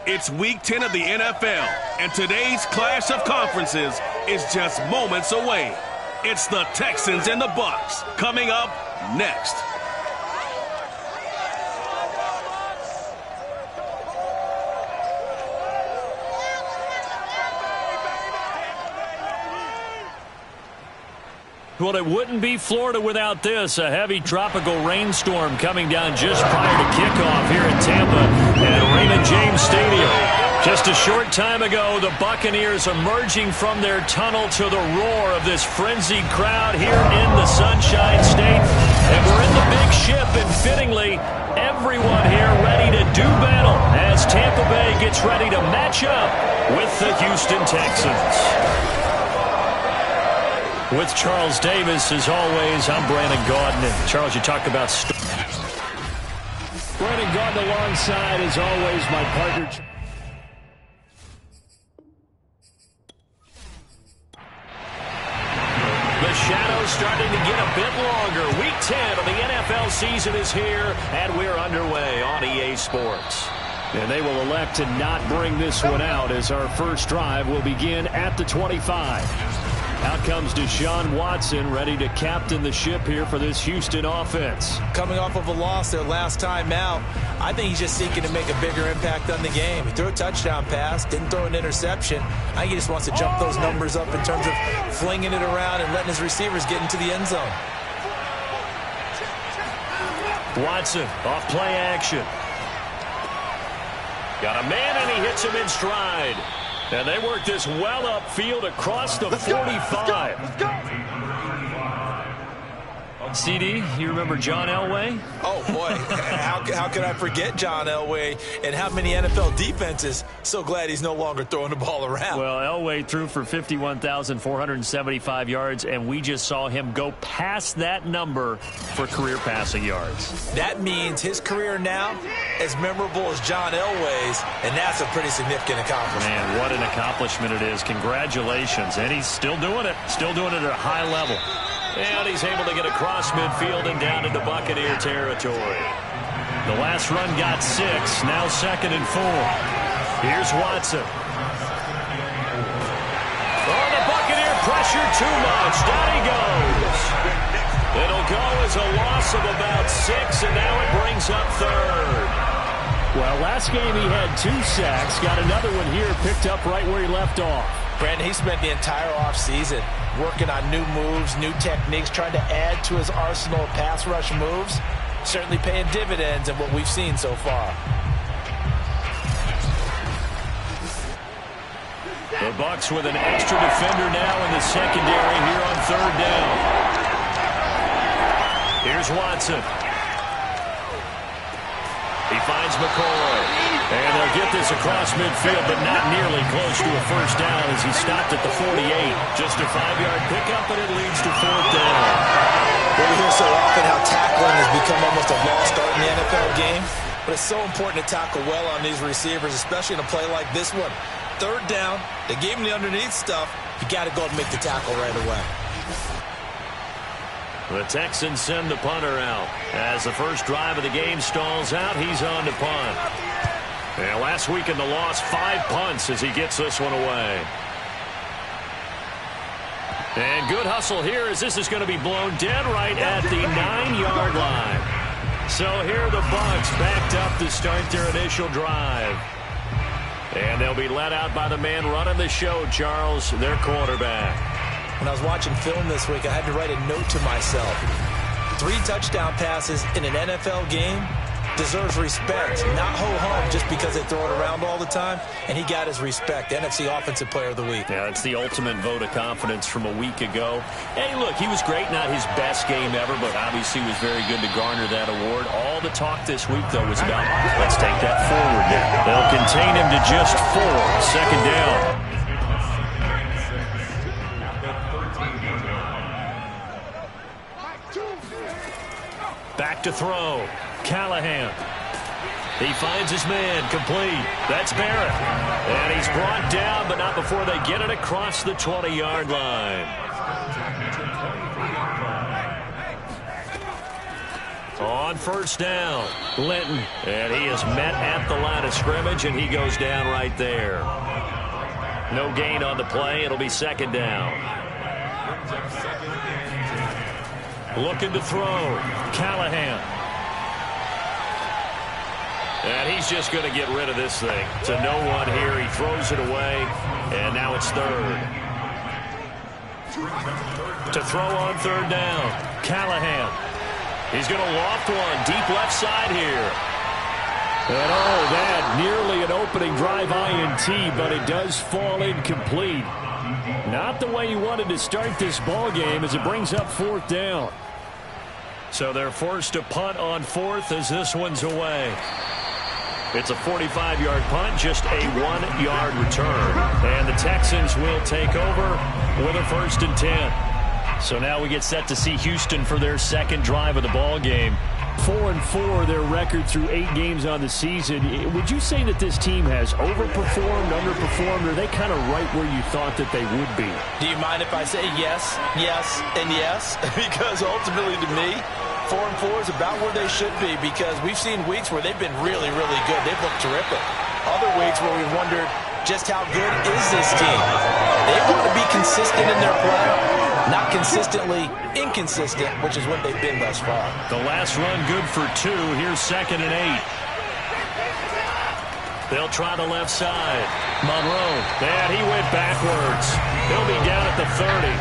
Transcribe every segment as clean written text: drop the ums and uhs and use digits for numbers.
It's Week 10 of the NFL, and today's clash of conferences is just moments away. It's the Texans and the Bucs coming up next. Well, it wouldn't be Florida without this. A heavy tropical rainstorm coming down just prior to kickoff here in Tampa at Raymond James Stadium. Just a short time ago, the Buccaneers emerging from their tunnel to the roar of this frenzied crowd here in the Sunshine State. And we're in the big ship, and fittingly, everyone here ready to do battle as Tampa Bay gets ready to match up with the Houston Texans. With Charles Davis, as always, I'm Brandon Gaudin. And Charles, you talk about... Brandon Gaudin alongside, as always, my partner... The shadow's starting to get a bit longer. Week 10 of the NFL season is here, and we're underway on EA Sports. And they will elect to not bring this one out as our first drive will begin at the 25. Out comes Deshaun Watson, ready to captain the ship here for this Houston offense. Coming off of a loss their last time out, I think he's just seeking to make a bigger impact on the game. He threw a touchdown pass, didn't throw an interception. I think he just wants to jump those numbers up in terms of flinging it around and letting his receivers get into the end zone. Watson, off play action. Got a man, and he hits him in stride. And they work this well upfield across the 45. Let's go. CD, you remember John Elway? Oh, boy. How could I forget John Elway and how many NFL defenses? So glad he's no longer throwing the ball around. Well, Elway threw for 51,475 yards, and we just saw him go past that number for career passing yards. That means his career now as memorable as John Elway's, and that's a pretty significant accomplishment. Man, what an accomplishment it is. Congratulations. And he's still doing it. Still doing it at a high level. And he's able to get across midfield and down into Buccaneer territory. The last run got 6, now 2nd and 4. Here's Watson. Oh, the Buccaneer pressure too much. Down he goes. It'll go as a loss of about 6, and now it brings up 3rd. Well, last game he had 2 sacks. Got another one here, picked up right where he left off. Brandon, he spent the entire offseason working on new moves, new techniques, trying to add to his arsenal of pass rush moves. Certainly paying dividends in what we've seen so far. The Bucs with an extra defender now in the secondary here on 3rd down. Here's Watson. He finds McCoy. And they'll get this across midfield, but not nearly close to a first down as he stopped at the 48. Just a 5-yard pickup, and it leads to 4th down. Well, we hear so often how tackling has become almost a lost art in the NFL game, but it's so important to tackle well on these receivers, especially in a play like this one. 3rd down, they gave him the underneath stuff. You got to go and make the tackle right away. The Texans send the punter out. As the first drive of the game stalls out, he's on to punt. And last week in the loss, 5 punts as he gets this one away. And good hustle here as this is going to be blown dead right at the 9-yard line. So here are the Bucs backed up to start their initial drive. And they'll be let out by the man running the show, Charles, their quarterback. When I was watching film this week, I had to write a note to myself. 3 touchdown passes in an NFL game deserves respect, not ho-hum just because they throw it around all the time, and he got his respect. NFC Offensive Player of the Week. Yeah, it's the ultimate vote of confidence from a week ago. Hey, look, he was great, not his best game ever, but obviously was very good to garner that award. All the talk this week, though, was about, let's take that forward now. They'll contain him to just 4, 2nd down. Back to throw. Callahan. He finds his man, complete. That's Barrett. And he's brought down, but not before they get it across the 20-yard line. On first down, Linton. And he is met at the line of scrimmage, and he goes down right there. No gain on the play. It'll be second down. Looking to throw. Callahan. And he's just going to get rid of this thing. To no one here. He throws it away. And now it's third. To throw on third down. Callahan. He's going to loft one. Deep left side here. And that nearly an opening drive INT, but it does fall incomplete. Not the way you wanted to start this ball game as it brings up fourth down. So they're forced to punt on fourth as this one's away. It's a 45-yard punt, just a 1-yard return. And the Texans will take over with a 1st and 10. So now we get set to see Houston for their second drive of the ball game. 4-4, their record through 8 games on the season. Would you say that this team has overperformed, underperformed, or are they kind of right where you thought that they would be? Do you mind if I say yes, yes, and yes? Because ultimately to me, 4-4 is about where they should be, because we've seen weeks where they've been really, really good. They've looked terrific. Other weeks where we've wondered just how good is this team. They want to be consistent in their play, not consistently inconsistent, which is what they've been thus far. The last run good for 2. Here's 2nd and 8. They'll try the left side. Monroe. And he went backwards. He'll be down at the 30.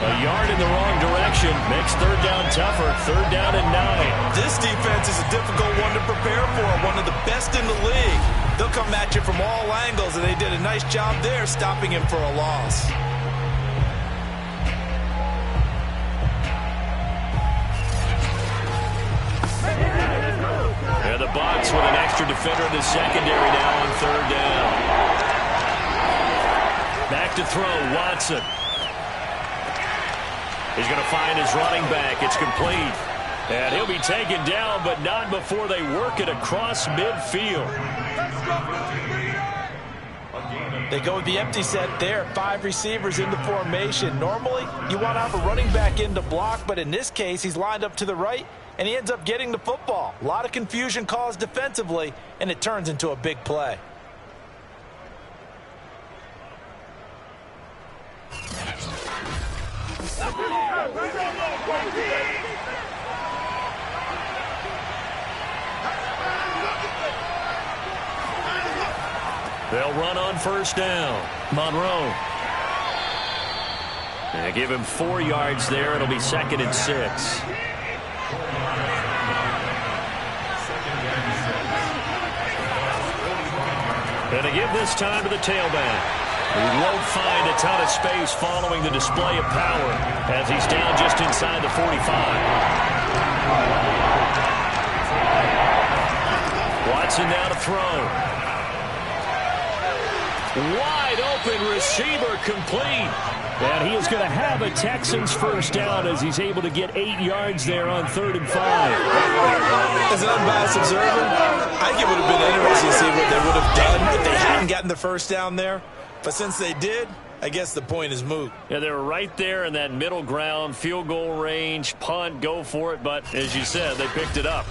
A yard in the wrong direction. Makes third down tougher. 3rd down and 9. This defense is a difficult one to prepare for. One of the best in the league. They'll come at you from all angles, and they did a nice job there stopping him for a loss. And the Bucs with an extra defender in the secondary now on 3rd down. Back to throw, Watson. He's going to find his running back. It's complete. And he'll be taken down, but not before they work it across midfield. They go with the empty set there. 5 receivers in the formation. Normally, you want to have a running back in to block, but in this case, he's lined up to the right, and he ends up getting the football. A lot of confusion caused defensively, and it turns into a big play. They'll run on first down. Monroe. They give him 4 yards there. It'll be 2nd and 6. And they give this time to the tailback. He won't find a ton of space following the display of power as he's down just inside the 45. Watson now to throw. Wide open receiver complete. And he is going to have a Texans first down as he's able to get 8 yards there on 3rd and 5. As an unbiased observer, I think it would have been interesting to see what they would have done if they hadn't gotten the first down there. But since they did, I guess the point is moot. Yeah, they were right there in that middle ground, field goal range, punt, go for it. But as you said, they picked it up.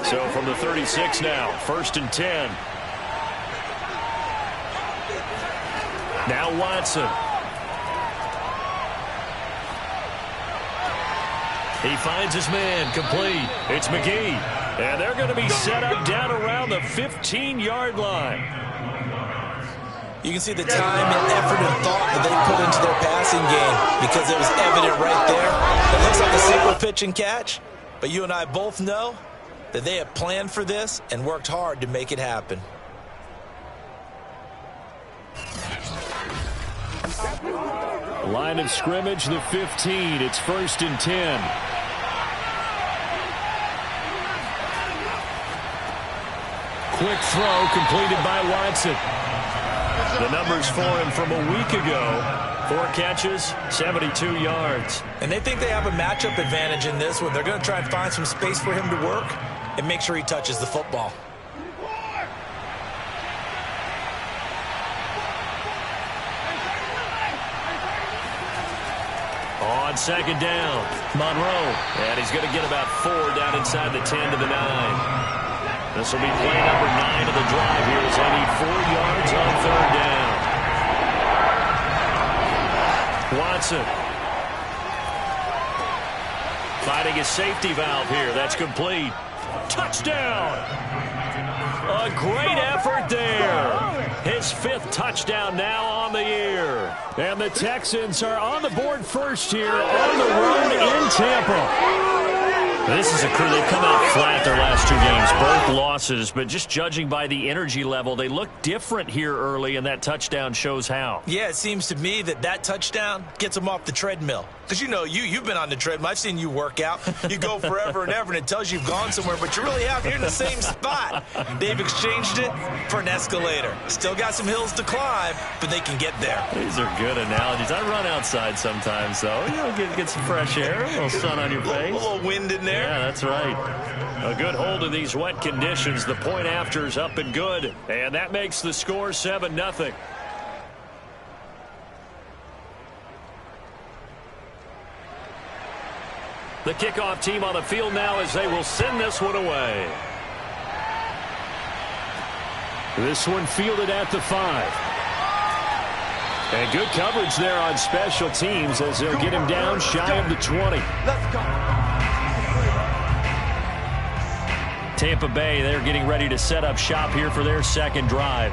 So from the 36 now, 1st and 10. Now Watson. He finds his man, complete. It's McGee. And they're going to be set up down around the 15-yard line. You can see the time and effort and thought that they put into their passing game because it was evident right there. It looks like a simple pitch and catch, but you and I both know that they have planned for this and worked hard to make it happen. Line of scrimmage, the 15. It's 1st and 10. Quick throw completed by Watson. The numbers for him from a week ago. 4 catches, 72 yards. And they think they have a matchup advantage in this one. They're going to try and find some space for him to work and make sure he touches the football. on second down. Monroe. And he's going to get about 4 down inside the 10 to the 9. This will be play number 9 of the drive here as they need 4 yards on third down. Watson. Finding his safety valve here. That's complete. Touchdown! A great effort there. His 5th touchdown now on the year. And the Texans are on the board first here on the road in Tampa. This is a crew. They've come out flat their last 2 games, both losses, but just judging by the energy level, they look different here early, and that touchdown shows how. Yeah, it seems to me that touchdown gets them off the treadmill. Because, you know, you've been on the treadmill. I've seen you work out. You go forever and ever, and it tells you you've gone somewhere, but you really have. You're in the same spot. They've exchanged it for an escalator. Still got some hills to climb, but they can get there. These are good analogies. I run outside sometimes, though. You know, get some fresh air, a little sun on your face. A little wind in there. Yeah, that's right. A good hold of these wet conditions. The point after is up and good, and that makes the score 7-0. The kickoff team on the field now as they will send this one away. This one fielded at the 5. And good coverage there on special teams as they'll get him down shy of the 20. Let's go. Tampa Bay, they're getting ready to set up shop here for their second drive.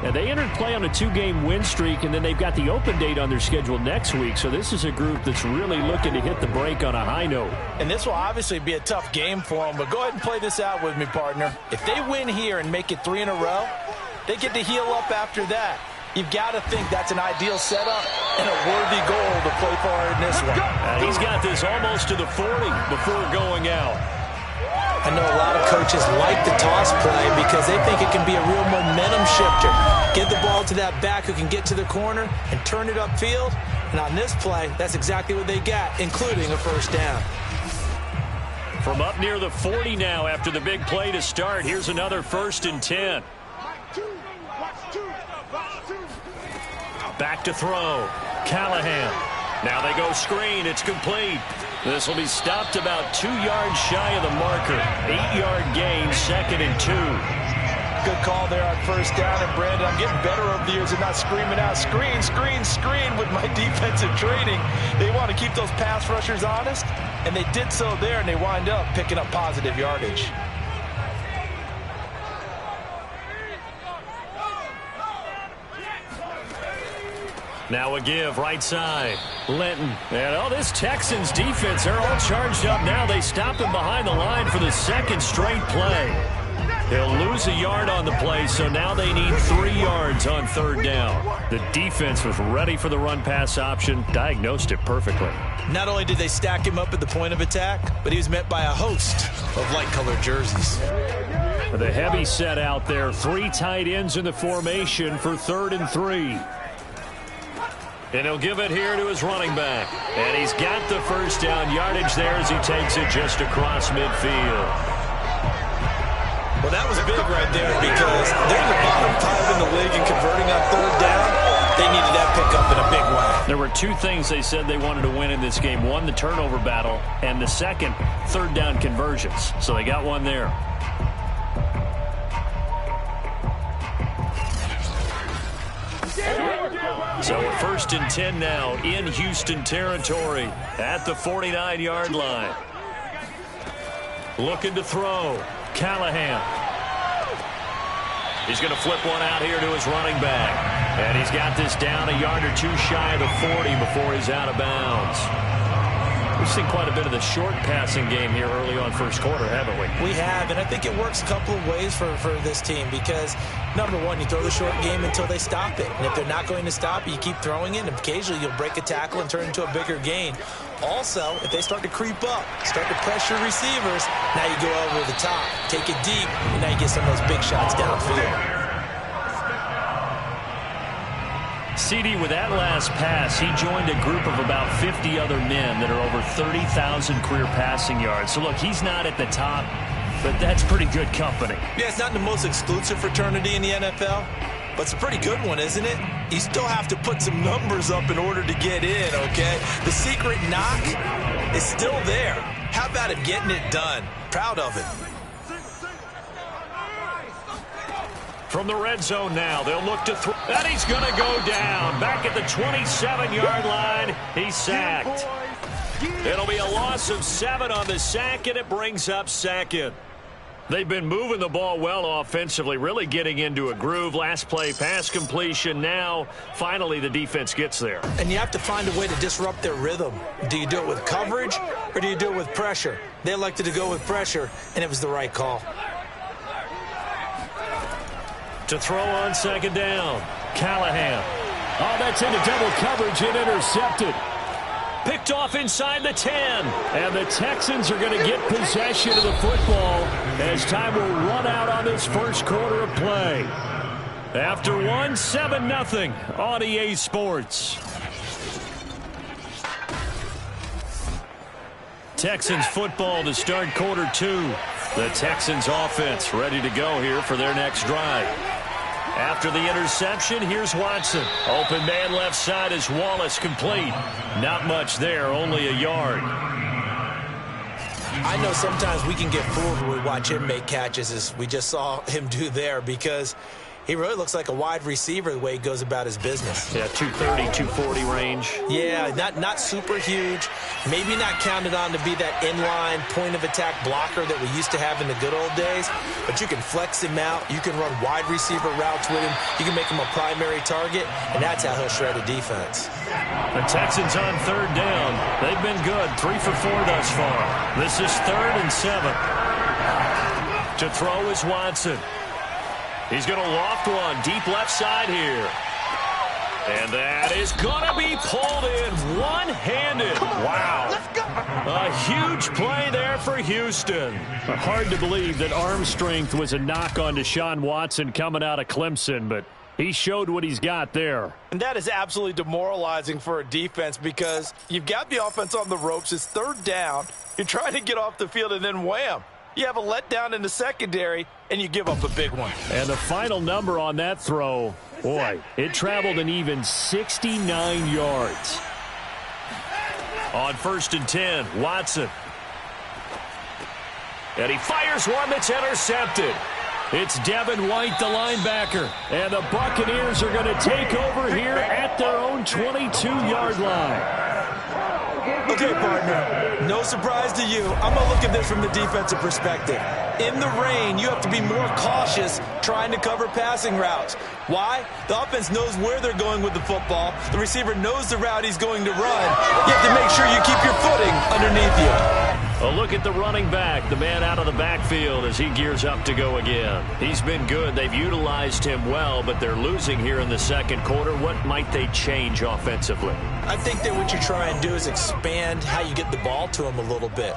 Now, they entered play on a 2-game win streak, and then they've got the open date on their schedule next week. So this is a group that's really looking to hit the break on a high note. And this will obviously be a tough game for them, but go ahead and play this out with me, partner. If they win here and make it 3 in a row, they get to heal up after that. You've got to think that's an ideal setup and a worthy goal to play for in this one. He's got this almost to the 40 before going out. I know a lot of coaches like the toss play because they think it can be a real momentum shifter. Get the ball to that back who can get to the corner and turn it upfield. And on this play, that's exactly what they got, including a first down. From up near the 40 now after the big play to start, here's another 1st and 10. Back to throw. Callahan. Now they go screen. It's complete. This will be stopped about 2 yards shy of the marker. 8-yard gain, 2nd and 2. Good call there on first down. And, Brandon, I'm getting better over the years and not screaming out, screen, screen, screen with my defensive training. They want to keep those pass rushers honest, and they did so there, and they wind up picking up positive yardage. Now a give, right side. Linton. And, this Texans defense, they're all charged up now. They stop him behind the line for the 2nd straight play. He'll lose a yard on the play, so now they need 3 yards on third down. The defense was ready for the run-pass option, diagnosed it perfectly. Not only did they stack him up at the point of attack, but he was met by a host of light-colored jerseys. The heavy set out there. 3 tight ends in the formation for 3rd and 3. And he'll give it here to his running back. And he's got the first down yardage there as he takes it just across midfield. Well, that was big right there because they're the bottom 5 in the league in converting on third down. They needed that pickup in a big way. There were 2 things they said they wanted to win in this game. One, the turnover battle, and the second, third down conversions. So they got one there. So a 1st and 10 now in Houston territory at the 49-yard line. Looking to throw. Callahan. He's going to flip one out here to his running back. And he's got this down a yard or 2 shy of the 40 before he's out of bounds. We've seen quite a bit of the short passing game here early on first quarter, haven't we? We have, and I think it works a couple of ways for this team because, number one, you throw the short game until they stop it. And if they're not going to stop it, you keep throwing it, and occasionally you'll break a tackle and turn it into a bigger gain. Also, if they start to creep up, start to pressure receivers, now you go over the top, take it deep, and now you get some of those big shots downfield. CD, with that last pass, he joined a group of about 50 other men that are over 30,000 career passing yards. So, look, he's not at the top, but that's pretty good company. Yeah, it's not the most exclusive fraternity in the NFL, but it's a pretty good one, isn't it? You still have to put some numbers up in order to get in, okay? The secret knock is still there. How about him getting it done? Proud of it. From the red zone now, they'll look to throw. And he's going to go down. Back at the 27-yard line, he's sacked. It'll be a loss of 7 on the sack, and it brings up second. They've been moving the ball well offensively, really getting into a groove. Last play, pass completion. Now, finally, the defense gets there. And you have to find a way to disrupt their rhythm. Do you do it with coverage, or do you do it with pressure? They elected to go with pressure, and it was the right call. To throw on second down, Callahan. Oh, that's into double coverage and intercepted. Picked off inside the 10. And the Texans are going to get possession of the football as time will run out on this first quarter of play. After 7-0 on EA Sports. Texans football to start quarter 2. The Texans offense ready to go here for their next drive. After the interception, here's Watson. Open man left side is Wallace, complete. Not much there, only a yard. I know sometimes we can get fooled when we watch him make catches, as we just saw him do there, because he really looks like a wide receiver the way he goes about his business. Yeah, 230, 240 range. Yeah, not super huge. Maybe not counted on to be that inline point-of-attack blocker that we used to have in the good old days. But you can flex him out. You can run wide receiver routes with him. You can make him a primary target, and that's how he'll shred a defense. The Texans on third down. They've been good, 3 for 4 thus far. This is 3rd and 7. To throw is Watson. He's going to loft one deep left side here. And that is going to be pulled in one-handed. Wow. A huge play there for Houston. Hard to believe that arm strength was a knock on Deshaun Watson coming out of Clemson, but he showed what he's got there. And that is absolutely demoralizing for a defense because you've got the offense on the ropes. It's 3rd down. You're trying to get off the field, and then wham. You have a letdown in the secondary, and you give up a big one. And the final number on that throw, boy, it traveled an even 69 yards. On 1st and 10, Watson. And he fires one that's intercepted. It's Devin White, the linebacker. And the Buccaneers are going to take over here at their own 22-yard line. Okay, partner, no surprise to you. I'm going to look at this from the defensive perspective. In the rain, you have to be more cautious trying to cover passing routes. Why? The offense knows where they're going with the football. The receiver knows the route he's going to run. You have to make sure you keep your footing underneath you. A look at the running back, the man out of the backfield as he gears up to go again. He's been good. They've utilized him well, but they're losing here in the second quarter. What might they change offensively? I think that what you try and do is expand how you get the ball to him a little bit.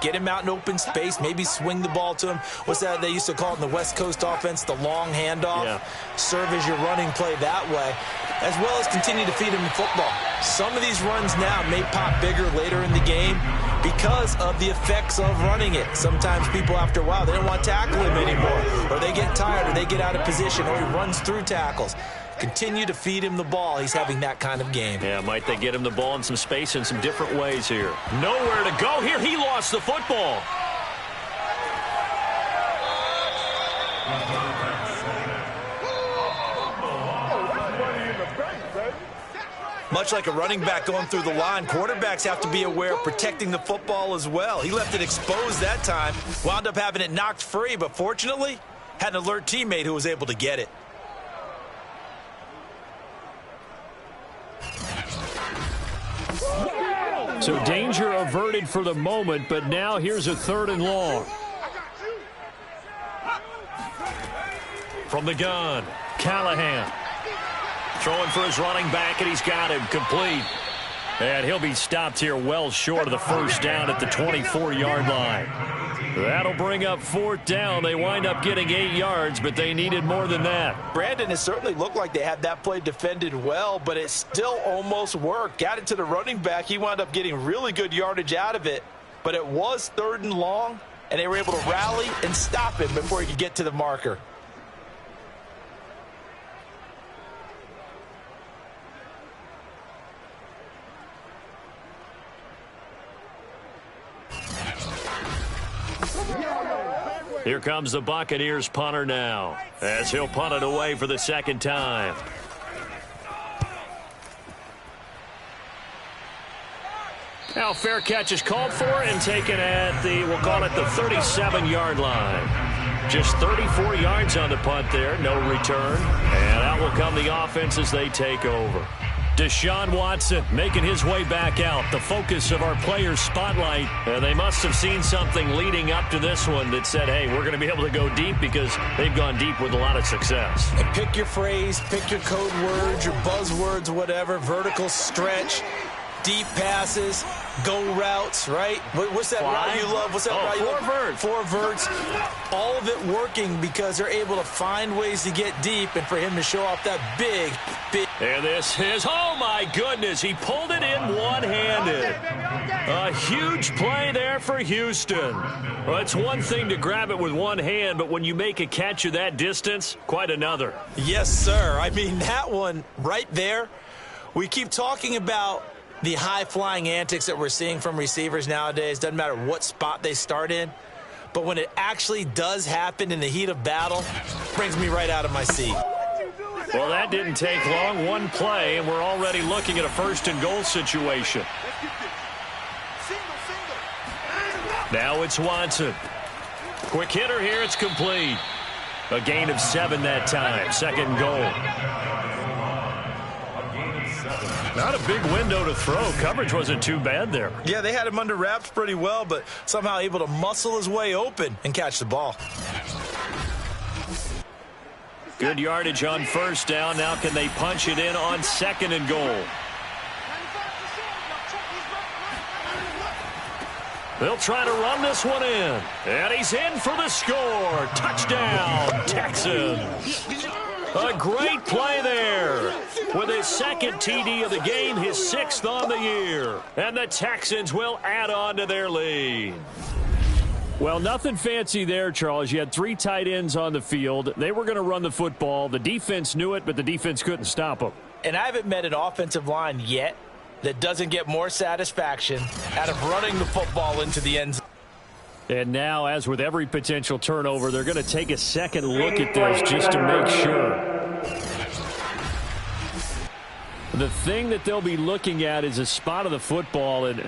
Get him out in open space, maybe swing the ball to him. What's that they used to call it in the West Coast offense, the long handoff? Yeah. Serve as your running play that way, as well as continue to feed him the football. Some of these runs now may pop bigger later in the game because of the effects of running it. Sometimes people, after a while, they don't want to tackle him anymore, or they get tired, or they get out of position, or he runs through tackles. Continue to feed him the ball. He's having that kind of game. Yeah, might they get him the ball in some space in some different ways here. Nowhere to go here. He lost the football. Much like a running back going through the line, quarterbacks have to be aware of protecting the football as well. He left it exposed that time, wound up having it knocked free, but fortunately, had an alert teammate who was able to get it. So danger averted for the moment, but now here's a 3rd and long. From the gun, Callahan. Throwing for his running back, and he's got him complete. And he'll be stopped here well short of the first down at the 24-yard line. That'll bring up 4th down. They wind up getting 8 yards, but they needed more than that. Brandon, it certainly looked like they had that play defended well, but it still almost worked. Got it to the running back. He wound up getting really good yardage out of it, but it was 3rd and long, and they were able to rally and stop him before he could get to the marker. Here comes the Buccaneers punter now, as he'll punt it away for the second time. Now fair catch is called for and taken at the, we'll call it the 37-yard line. Just 34 yards on the punt there, no return. And out will come the offense as they take over. Deshaun Watson making his way back out, the focus of our players' spotlight. And they must have seen something leading up to this one that said, hey, we're going to be able to go deep because they've gone deep with a lot of success. And pick your phrase, pick your code words, your buzzwords, whatever, vertical stretch, deep passes, go routes, right? What's that route you love? What's that route you love? Four verts. All of it working because they're able to find ways to get deep and for him to show off that big. And this is, oh my goodness, he pulled it in one-handed. A huge play there for Houston. Well, it's one thing to grab it with one hand, but when you make a catch of that distance, quite another. Yes, sir. I mean, that one right there, we keep talking about the high-flying antics that we're seeing from receivers nowadays. Doesn't matter what spot they start in. But when it actually does happen in the heat of battle, brings me right out of my seat. Well, that didn't take long. One play, and we're already looking at a first-and-goal situation. Now it's Watson. Quick hitter here. It's complete. A gain of 7 that time. Second goal. Not a big window to throw. Coverage wasn't too bad there. Yeah, they had him under wraps pretty well, but somehow able to muscle his way open and catch the ball. Good yardage on first down. Now can they punch it in on second and goal? They'll try to run this one in. And he's in for the score. Touchdown, Texans. A great play there. With his second TD of the game, his 6th on the year. And the Texans will add on to their lead. Well, nothing fancy there, Charles. You had 3 tight ends on the field. They were going to run the football. The defense knew it, but the defense couldn't stop them. And I haven't met an offensive line yet that doesn't get more satisfaction out of running the football into the end zone. And now, as with every potential turnover, they're going to take a second look at this just to make sure. The thing that they'll be looking at is a spot of the football, and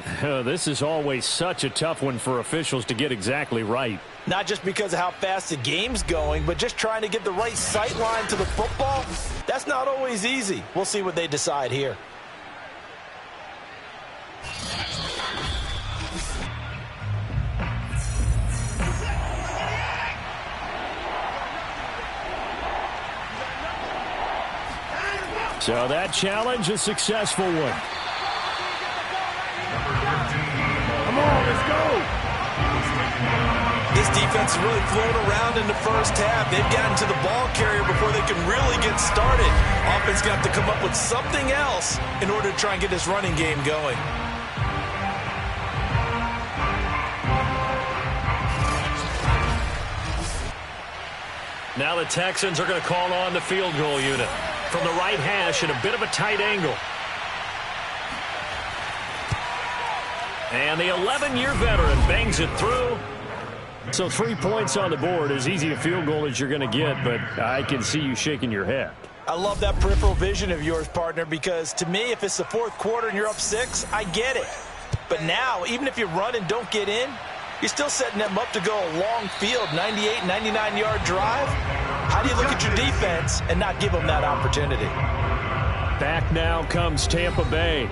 this is always such a tough one for officials to get exactly right. Not just because of how fast the game's going, but just trying to get the right sight line to the football. That's not always easy. We'll see what they decide here. So that challenge, a successful one. Come on, let's go. This defense is really flown around in the first half. They've gotten to the ball carrier before they can really get started. Offense got to come up with something else in order to try and get this running game going. Now the Texans are going to call on the field goal unit. From the right hash at a bit of a tight angle. And the 11-year veteran bangs it through. So 3 points on the board, as easy a field goal as you're going to get, but I can see you shaking your head. I love that peripheral vision of yours, partner, because to me, if it's the 4th quarter and you're up 6, I get it. But now, even if you run and don't get in, you're still setting them up to go a long field, 98, 99-yard drive. How do you look at your defense and not give them that opportunity? Back now comes Tampa Bay.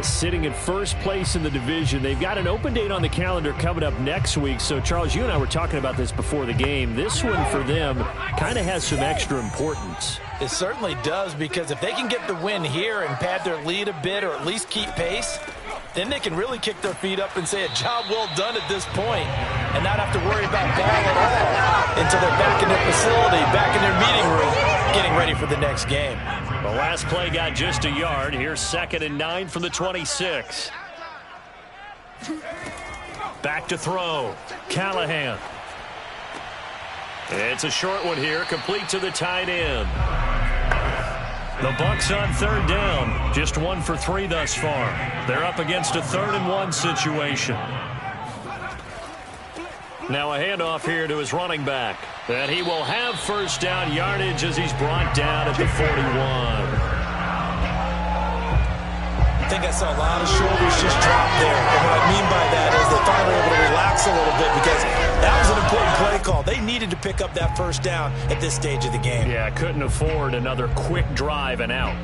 Sitting in first place in the division. They've got an open date on the calendar coming up next week. So, Charles, you and I were talking about this before the game. This one for them kind of has some extra importance. It certainly does, because if they can get the win here and pad their lead a bit or at least keep pace, then they can really kick their feet up and say a job well done at this point and not have to worry about ball at all until they're back in their facility, back in their meeting room, getting ready for the next game. The last play got just a yard. Here's 2nd and 9 from the 26. Back to throw. Callahan. It's a short one here, complete to the tight end. The Bucs on 3rd down. Just 1 for 3 thus far. They're up against a 3rd and 1 situation. Now a handoff here to his running back. And he will have first down yardage as he's brought down at the 41. I think I saw a lot of shoulders just drop there. And what I mean by that is they finally were able to relax a little bit because that was an important play call. They needed to pick up that first down at this stage of the game. Yeah, couldn't afford another quick drive and out.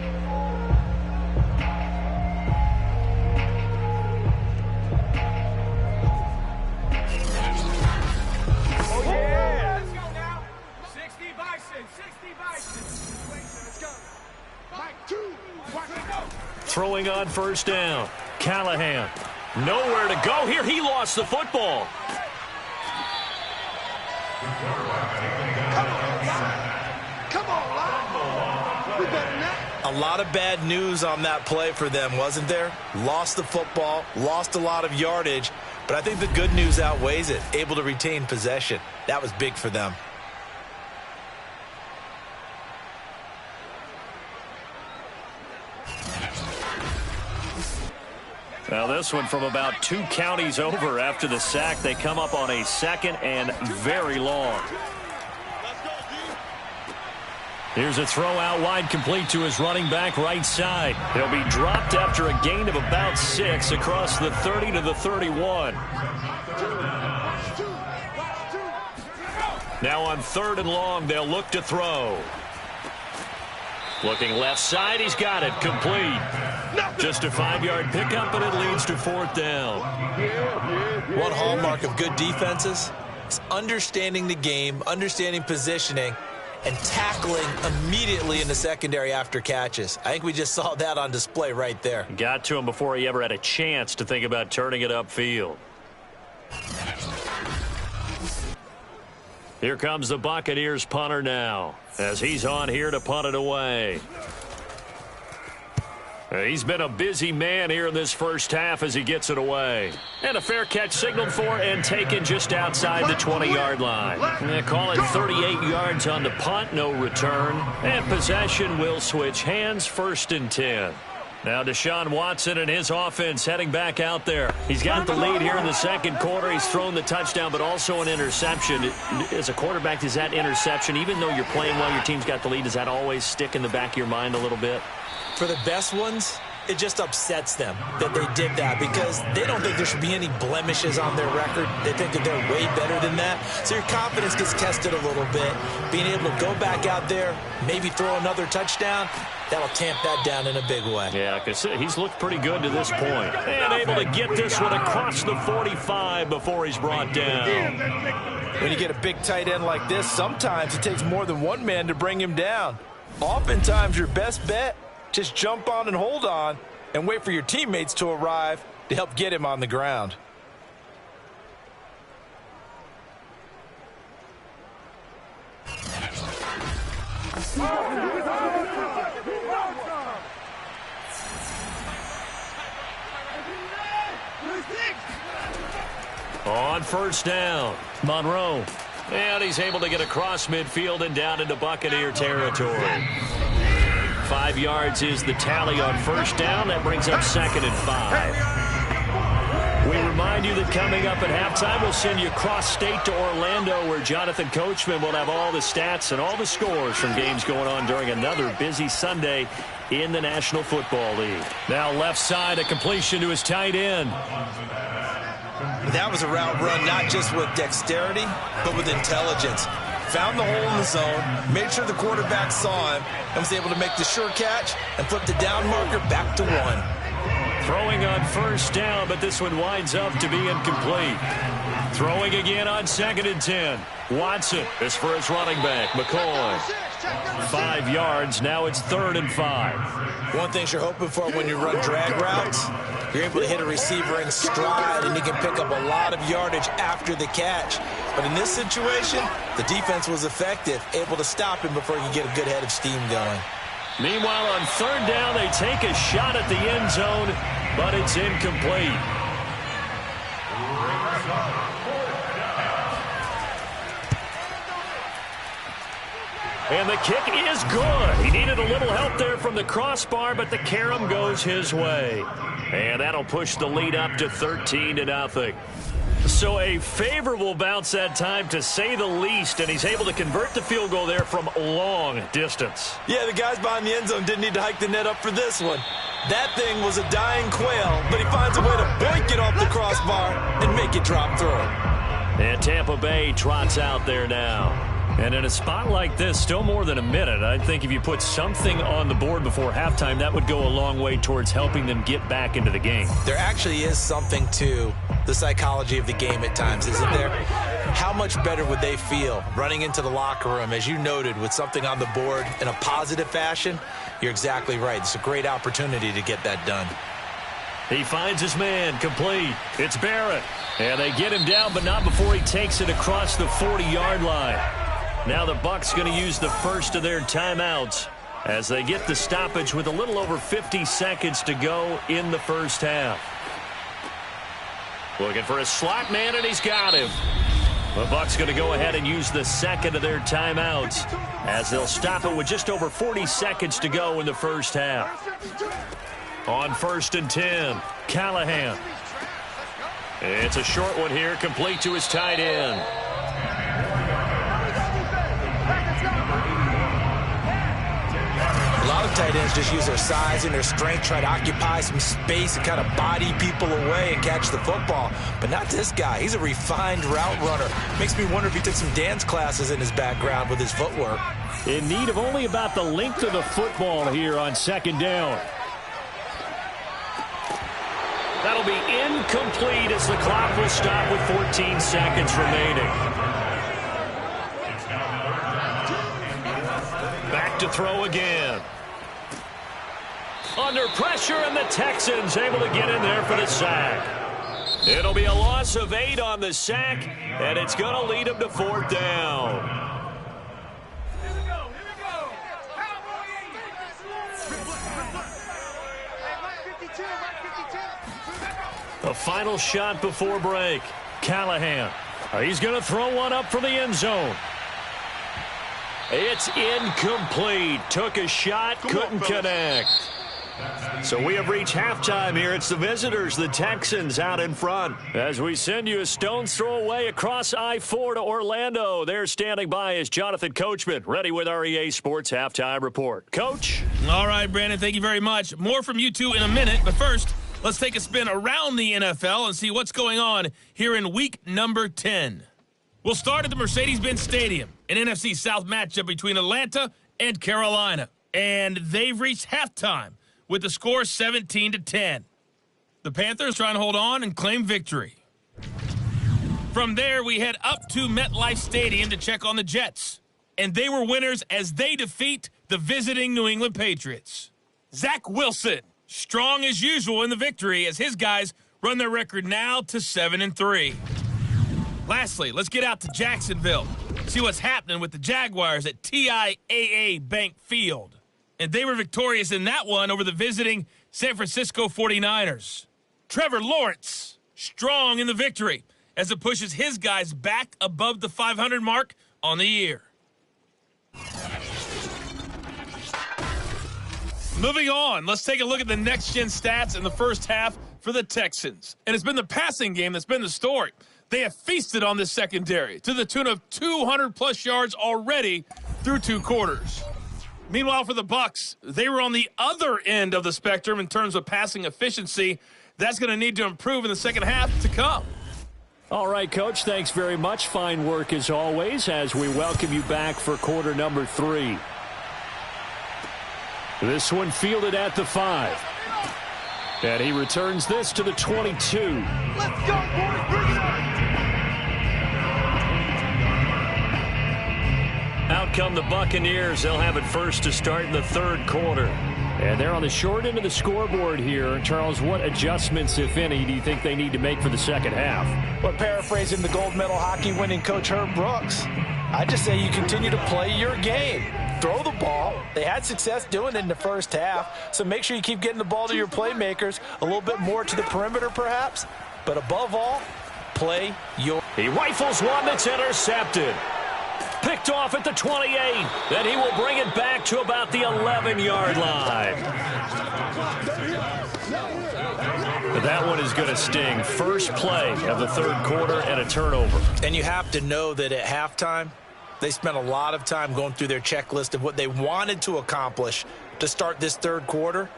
Throwing on first down. Callahan. Nowhere to go here. He lost the football. Come on. We better not. A lot of bad news on that play for them, wasn't there? Lost the football, lost a lot of yardage, but I think the good news outweighs it. Able to retain possession. That was big for them. Now this one from about 2 counties over after the sack. They come up on a 2nd and very long. Here's a throw out wide, complete to his running back right side. He'll be dropped after a gain of about 6 across the 30 to the 31. Now on 3rd and long, they'll look to throw. Looking left side, he's got it, complete. Just a 5-yard pickup, and it leads to 4th down. One hallmark of good defenses is understanding the game, understanding positioning, and tackling immediately in the secondary after catches. I think we just saw that on display right there. Got to him before he ever had a chance to think about turning it upfield. Here comes the Buccaneers punter now, as he's on here to punt it away. He's been a busy man here in this first half as he gets it away. And a fair catch signaled for and taken just outside the 20-yard line. They call it 38 yards on the punt, no return. And possession will switch hands, 1st and 10. Now Deshaun Watson and his offense heading back out there. He's got the lead here in the 2nd quarter. He's thrown the touchdown, but also an interception. As a quarterback, does that interception, even though you're playing while your team's got the lead, does that always stick in the back of your mind a little bit? For the best ones, it just upsets them that they did that because they don't think there should be any blemishes on their record. They think that they're way better than that. So your confidence gets tested a little bit. Being able to go back out there, maybe throw another touchdown, that'll tamp that down in a big way. Yeah, because he's looked pretty good to this point. And able to get this one across the 45 before he's brought down. When you get a big tight end like this, sometimes it takes more than one man to bring him down. Oftentimes, your best bet, just jump on and hold on and wait for your teammates to arrive to help get him on the ground. On first down, Monroe. And he's able to get across midfield and down into Buccaneer territory. 5 yards is the tally on first down. That brings up 2nd and 5. We remind you that coming up at halftime, we'll send you cross-state to Orlando, where Jonathan Coachman will have all the stats and all the scores from games going on during another busy Sunday in the National Football League. Now left side, a completion to his tight end. That was a route run not just with dexterity, but with intelligence. Found the hole in the zone, made sure the quarterback saw him, and was able to make the sure catch and flip the down marker back to 1. Throwing on first down, but this one winds up to be incomplete. Throwing again on 2nd and 10. Watson is for his running back, McCoy. 5 yards, now it's 3rd and 5. One thing you're hoping for when you run drag routes, you're able to hit a receiver in stride, and you can pick up a lot of yardage after the catch. But in this situation, the defense was effective, able to stop him before he could get a good head of steam going. Meanwhile, on 3rd down, they take a shot at the end zone, but it's incomplete. And the kick is good. He needed a little help there from the crossbar, but the carom goes his way. And that'll push the lead up to 13-0. So a favorable bounce that time, to say the least, and he's able to convert the field goal there from long distance. Yeah, the guys behind the end zone didn't need to hike the net up for this one. That thing was a dying quail, but he finds a way to boink it off the crossbar and make it drop through. And Tampa Bay trots out there now. And in a spot like this, still more than a minute, I think if you put something on the board before halftime, that would go a long way towards helping them get back into the game. There actually is something to the psychology of the game at times, isn't there? How much better would they feel running into the locker room, as you noted, with something on the board in a positive fashion? You're exactly right. It's a great opportunity to get that done. He finds his man, complete. It's Barrett. And they get him down, but not before he takes it across the 40-yard line. Now the Bucs going to use the first of their timeouts as they get the stoppage with a little over 50 seconds to go in the first half. Looking for a slot man, and he's got him. The Bucs going to go ahead and use the second of their timeouts as they'll stop it with just over 40 seconds to go in the first half. On 1st and 10, Callahan. It's a short one here, complete to his tight end. A lot of tight ends just use their size and their strength, try to occupy some space and kind of body people away and catch the football. But not this guy. He's a refined route runner. Makes me wonder if he took some dance classes in his background with his footwork. In need of only about the length of the football here on 2nd down. That'll be incomplete as the clock will stop with 14 seconds remaining. Back to throw again. Under pressure, and the Texans able to get in there for the sack. It'll be a loss of 8 on the sack, and it's going to lead them to 4th down. The final shot before break. Callahan. He's going to throw one up for the end zone. It's incomplete. Took a shot, couldn't connect. So we have reached halftime here. It's the visitors, the Texans, out in front. As we send you a stone's throw away across I-4 to Orlando. There standing by is Jonathan Coachman, ready with our EA Sports Halftime Report. Coach? All right, Brandon, thank you very much. More from you two in a minute, but first, let's take a spin around the NFL and see what's going on here in week number 10. We'll start at the Mercedes-Benz Stadium, an NFC South matchup between Atlanta and Carolina. And they've reached halftime with the score 17-10. The Panthers trying to hold on and claim victory. From there, we head up to MetLife Stadium to check on the Jets. And they were winners as they defeat the visiting New England Patriots. Zach Wilson, strong as usual in the victory as his guys run their record now to 7-3. Lastly, let's get out to Jacksonville, see what's happening with the Jaguars at TIAA Bank Field. And they were victorious in that one over the visiting San Francisco 49ers. Trevor Lawrence, strong in the victory as it pushes his guys back above the 500 mark on the year. Moving on, let's take a look at the next-gen stats in the first half for the Texans. And it's been the passing game that's been the story. They have feasted on this secondary to the tune of 200-plus yards already through 2 quarters. Meanwhile, for the Bucs, they were on the other end of the spectrum in terms of passing efficiency. That's going to need to improve in the second half to come. All right, Coach, thanks very much. Fine work as always as we welcome you back for quarter number 3. This one fielded at the 5. And he returns this to the 22. Let's go, boys. Bring it on. Out come the Buccaneers. They'll have it first to start in the 3rd quarter. And they're on the short end of the scoreboard here. Charles, what adjustments, if any, do you think they need to make for the second half? Well, paraphrasing the gold medal hockey winning coach Herb Brooks, I just say you continue to play your game. Throw the ball. They had success doing it in the first half, so make sure you keep getting the ball to your playmakers, a little bit more to the perimeter perhaps, but above all, play your... He rifles one that's intercepted. Picked off at the 28. Then he will bring it back to about the 11-yard line. But that one is going to sting. First play of the third quarter and a turnover. And you have to know that at halftime, they spent a lot of time going through their checklist of what they wanted to accomplish to start this third quarter.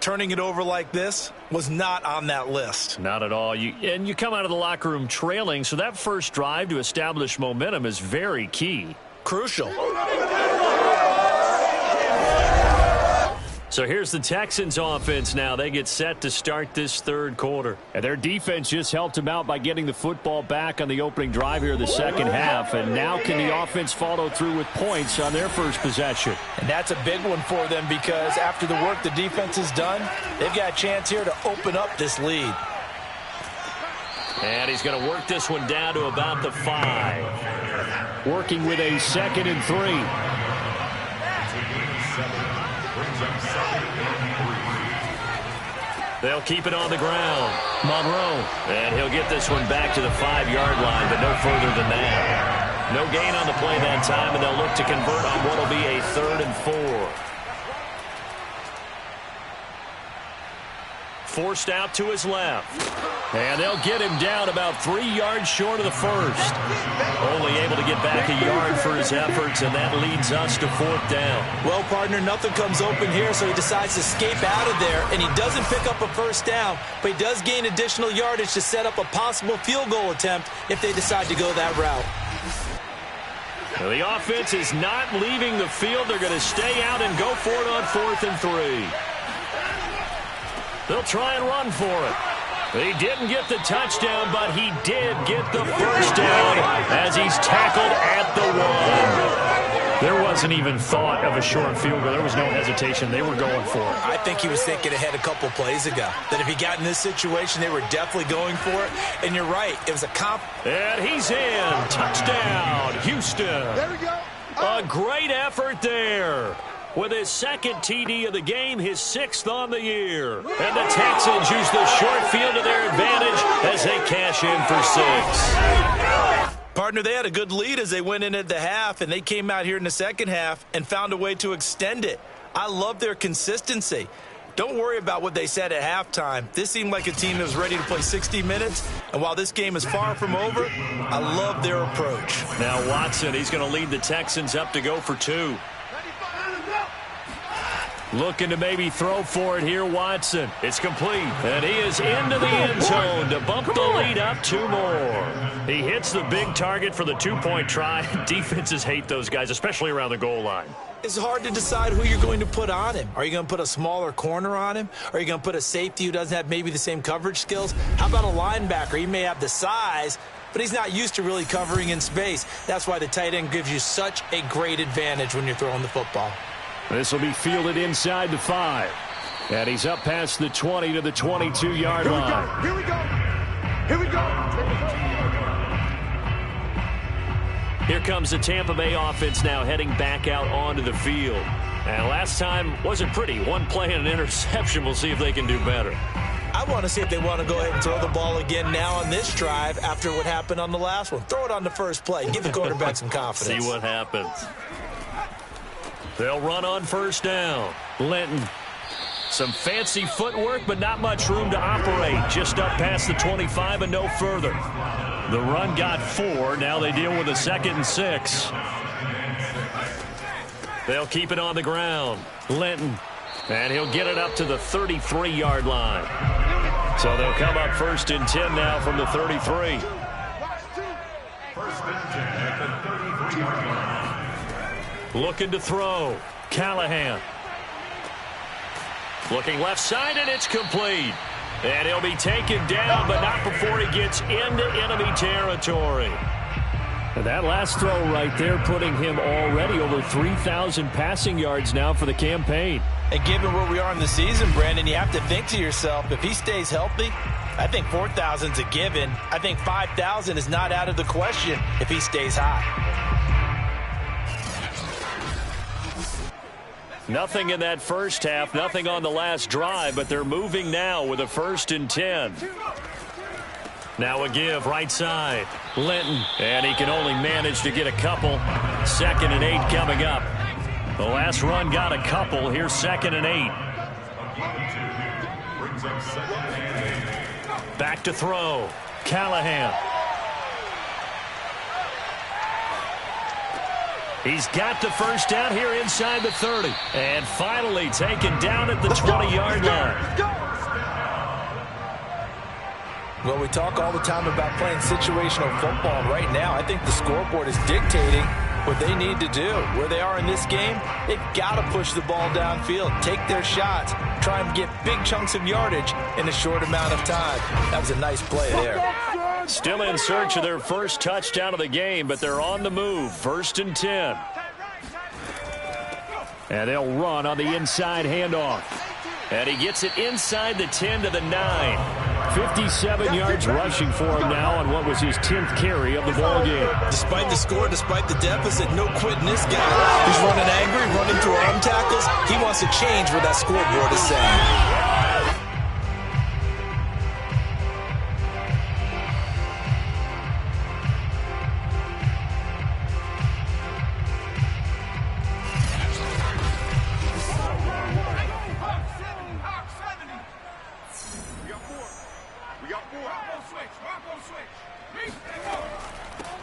Turning it over like this was not on that list. Not at all. And you come out of the locker room trailing, so that first drive to establish momentum is very key. Crucial. So here's the Texans offense now. They get set to start this third quarter. And their defense just helped them out by getting the football back on the opening drive here of the second half. And now can the offense follow through with points on their first possession? And that's a big one for them because after the work the defense has done, they've got a chance here to open up this lead. And he's going to work this one down to about the 5. Working with a 2nd and 3. They'll keep it on the ground. Monroe. And he'll get this one back to the 5-yard line, but no further than that. No gain on the play that time, and they'll look to convert on what will be a 3rd and 4. Forced out to his left. And they'll get him down about 3 yards short of the first. Only able to get back a yard for his efforts, and that leads us to 4th down. Well, partner, nothing comes open here, so he decides to escape out of there, and he doesn't pick up a first down, but he does gain additional yardage to set up a possible field goal attempt if they decide to go that route. Well, the offense is not leaving the field. They're going to stay out and go for it on 4th and 3. They'll try and run for it. He didn't get the touchdown, but he did get the first down as he's tackled at the 1. There wasn't even thought of a short field goal. There was no hesitation. They were going for it. I think he was thinking ahead a couple plays ago, that if he got in this situation, they were definitely going for it. And you're right. It was a And he's in. Touchdown, Houston. There we go. A great effort there. With his 2nd TD of the game, his 6th on the year. And the Texans use the short field to their advantage as they cash in for 6. Partner, they had a good lead as they went in at the half, and they came out here in the second half and found a way to extend it. I love their consistency. Don't worry about what they said at halftime. This seemed like a team that was ready to play 60 minutes, and while this game is far from over, I love their approach. Now Watson, he's going to lead the Texans up to go for 2. Looking to maybe throw for it here, Watson. It's complete. And he is into the end zone to bump the lead up 2 more. He hits the big target for the 2-point try. Defenses hate those guys, especially around the goal line. It's hard to decide who you're going to put on him. Are you going to put a smaller corner on him? Are you going to put a safety who doesn't have maybe the same coverage skills? How about a linebacker? He may have the size, but he's not used to really covering in space. That's why the tight end gives you such a great advantage when you're throwing the football. This will be fielded inside the 5. And he's up past the 20 to the 22-yard line. Here we go. Here we go. Here comes the Tampa Bay offense now heading back out onto the field. And last time wasn't pretty. 1 play and an interception. We'll see if they can do better. I want to see if they want to go ahead and throw the ball again now on this drive after what happened on the last one. Throw it on the first play. Give the quarterback some confidence. See what happens. They'll run on first down. Linton. Some fancy footwork, but not much room to operate. Just up past the 25 and no further. The run got 4. Now they deal with a 2nd and 6. They'll keep it on the ground. Linton. And he'll get it up to the 33-yard line. So they'll come up 1st and 10 now from the 33. Looking to throw. Callahan. Looking left side, and it's complete. And he'll be taken down, but not before he gets into enemy territory. And that last throw right there putting him already over 3,000 passing yards now for the campaign. And given where we are in the season, Brandon, you have to think to yourself, if he stays healthy, I think 4,000's a given. I think 5,000 is not out of the question if he stays high. Nothing in that first half, nothing on the last drive, but they're moving now with a 1st and 10. Now a give right side. Linton, and he can only manage to get a couple. 2nd and 8 coming up. The last run got a couple. Here's 2nd and 8. Back to throw. Callahan. He's got the first down here inside the 30. And finally taken down at the 20-yard line. Well, we talk all the time about playing situational football. Right now, I think the scoreboard is dictating what they need to do. Where they are in this game, they've got to push the ball downfield, take their shots, try and get big chunks of yardage in a short amount of time. That was a nice play there. Still in search of their first touchdown of the game, but they're on the move. 1st and 10. And they'll run on the inside handoff. And he gets it inside the 10 to the 9. 57 yards rushing for him now on what was his 10th carry of the ball game. Despite the score, despite the deficit, no quitting this guy. He's running angry, running through arm tackles. He wants to change what that scoreboard is saying.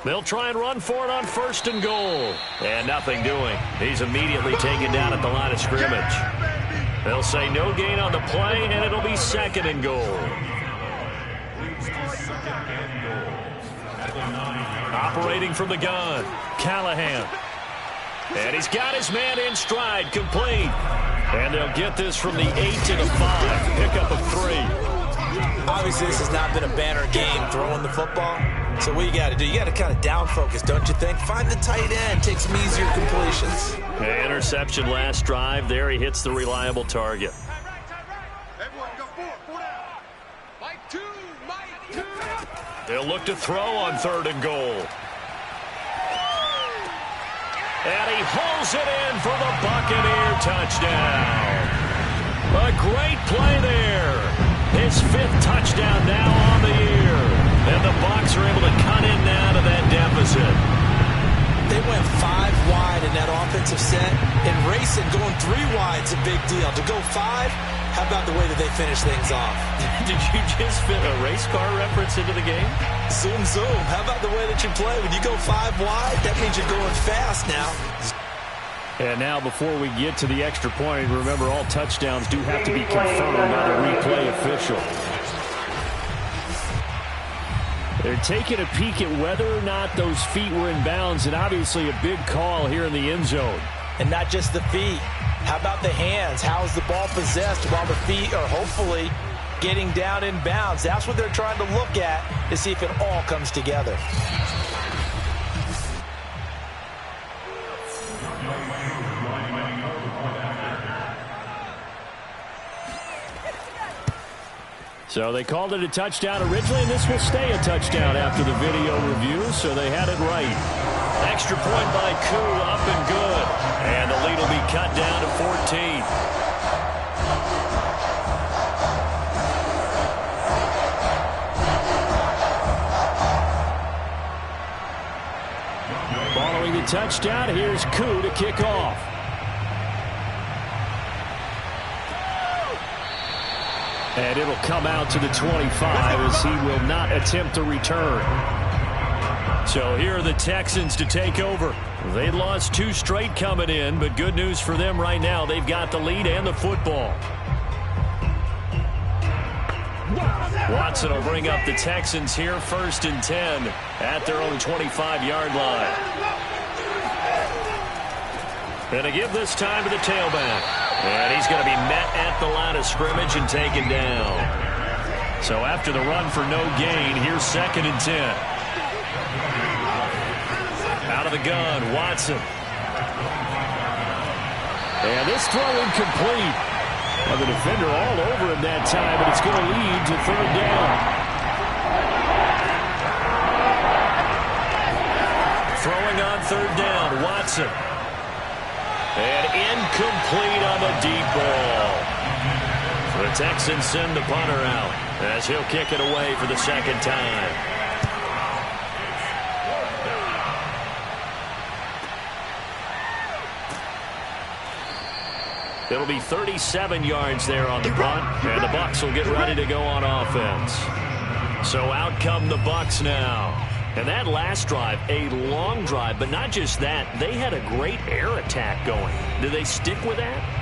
They'll try and run for it on 1st and goal. And nothing doing. He's immediately taken down at the line of scrimmage. They'll say no gain on the play, and it'll be 2nd and goal. Operating from the gun, Callahan. And he's got his man in stride, complete. And they'll get this from the 8 to the 5. Pickup of 3. Obviously, this has not been a banner game throwing the football. So what you got to do, you got to kind of down focus, don't you think? Find the tight end, take some easier completions. Interception last drive. There he hits the reliable target. They'll look to throw on 3rd and goal. And he hauls it in for the Buccaneer touchdown. A great play there. His 5th touchdown now on the year. And the Bucs are able to cut in now to that deficit. They went 5 wide in that offensive set. And racing, going 3 wide is a big deal. To go 5, how about the way that they finish things off? Did you just fit a race car reference into the game? Zoom, zoom. How about the way that you play? When you go 5 wide, that means you're going fast now. And now before we get to the extra point, remember all touchdowns do have to be confirmed by the replay official. They're taking a peek at whether or not those feet were in bounds, and obviously a big call here in the end zone. And not just the feet. How about the hands? How is the ball possessed while the feet are hopefully getting down in bounds? That's what they're trying to look at to see if it all comes together. So they called it a touchdown originally, and this will stay a touchdown after the video review, so they had it right. Extra point by Koo, up and good. And the lead will be cut down to 14. Following the touchdown, here's Koo to kick off. And it'll come out to the 25 as he will not attempt to return. So here are the Texans to take over. They lost 2 straight coming in, but good news for them right now. They've got the lead and the football. Watson will bring up the Texans here, 1st and 10 at their own 25-yard line. And to give this time to the tailback. And he's going to be met at the line of scrimmage and taken down. So after the run for no gain, here's 2nd and 10. Out of the gun, Watson. And this throw incomplete. Well, the defender all over him that time, but it's going to lead to 3rd down. Throwing on 3rd down, Watson. And incomplete on the deep ball. The Texans send the punter out as he'll kick it away for the 2nd time. It'll be 37 yards there on the punt, and the Bucs will get ready to go on offense. So out come the Bucs now. And that last drive, a long drive, but not just that. They had a great air attack going. Do they stick with that?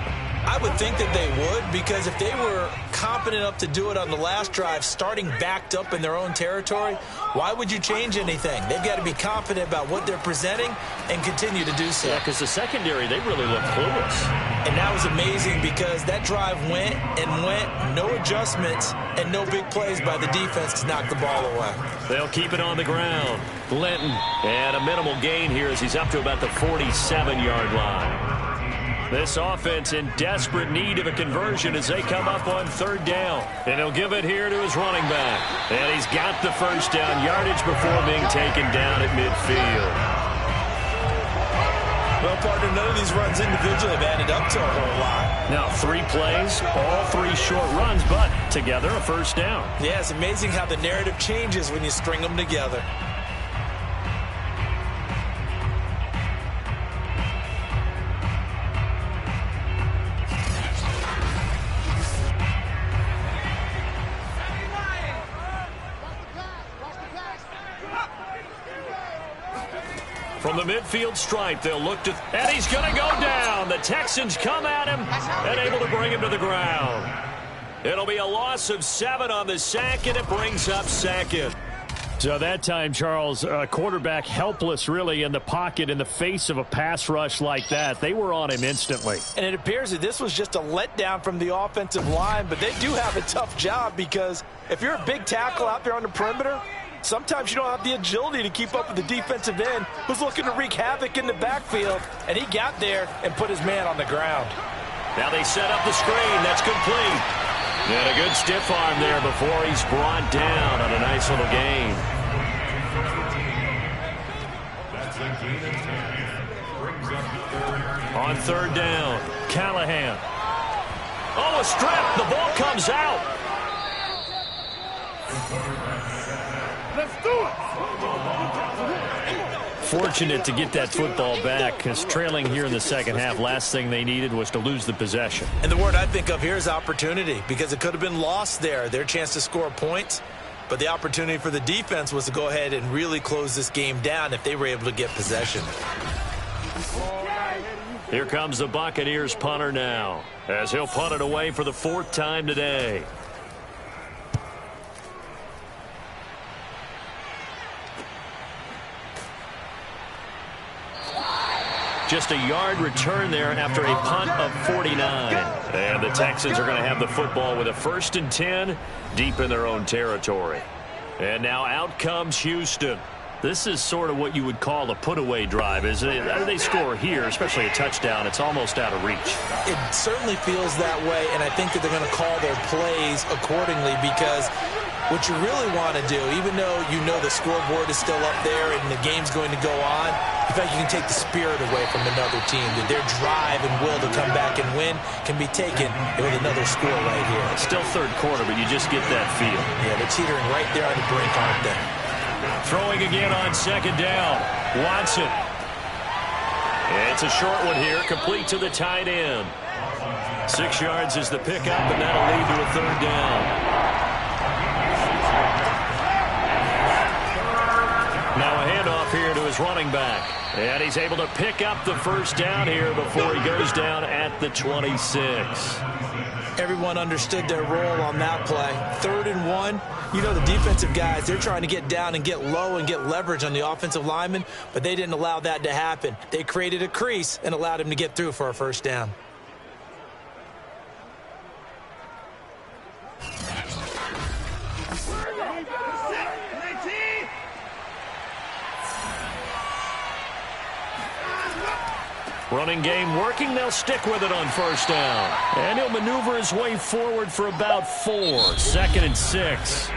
I would think that they would, because if they were competent enough to do it on the last drive, starting backed up in their own territory, why would you change anything? They've got to be confident about what they're presenting and continue to do so. Yeah, because the secondary, they really look clueless. And that was amazing because that drive went and went, no adjustments, and no big plays by the defense to knock the ball away. They'll keep it on the ground. Linton, and a minimal gain here as he's up to about the 47-yard line. This offense in desperate need of a conversion as they come up on third down. And he'll give it here to his running back. And he's got the first down yardage before being taken down at midfield. Well, partner, none of these runs individually have added up to a whole lot. Now, 3 plays, all 3 short runs, but together a first down. Yeah, it's amazing how the narrative changes when you string them together. From the midfield stripe, they'll look to, and he's going to go down. The Texans come at him and able to bring him to the ground. It'll be a loss of 7 on the sack, and it brings up second. So that time, Charles, quarterback helpless really in the pocket in the face of a pass rush like that. They were on him instantly. And it appears that this was just a letdown from the offensive line, but they do have a tough job because if you're a big tackle out there on the perimeter, sometimes you don't have the agility to keep up with the defensive end who's looking to wreak havoc in the backfield, and he got there and put his man on the ground. Now they set up the screen. That's complete. And a good stiff arm there before he's brought down on a nice little gain. On third down, Callahan. Oh, a strip. The ball comes out. Let's do it. Fortunate to get that football back because trailing here in the second half, last thing they needed was to lose the possession. And the word I think of here is opportunity, because it could have been lost there, their chance to score points. But the opportunity for the defense was to go ahead and really close this game down if they were able to get possession. Here comes the Buccaneers punter now, as he'll punt it away for the 4th time today. Just a yard return there after a punt of 49. And the Texans are going to have the football with a 1st and 10 deep in their own territory. And now out comes Houston. This is sort of what you would call a put-away drive, isn't it? They score here, especially a touchdown. It's almost out of reach. It certainly feels that way, and I think that they're going to call their plays accordingly, because what you really want to do, even though you know the scoreboard is still up there and the game's going to go on, in fact, you can take the spirit away from another team. That their drive and will to come back and win can be taken with another score right here. It's still third quarter, but you just get that feel. Yeah, they're teetering right there on the brink, aren't they? Throwing again on second down. Watson. It's a short one here, complete to the tight end. 6 yards is the pickup, and that'll lead to a 3rd down. Now a handoff here to his running back. And he's able to pick up the 1st down here before he goes down at the 26. Everyone understood their role on that play. 3rd and 1. You know, the defensive guys, they're trying to get down and get low and get leverage on the offensive lineman, but they didn't allow that to happen. They created a crease and allowed him to get through for a 1st down. Running game working. They'll stick with it on 1st down. And he'll maneuver his way forward for about 4. 2nd and 6.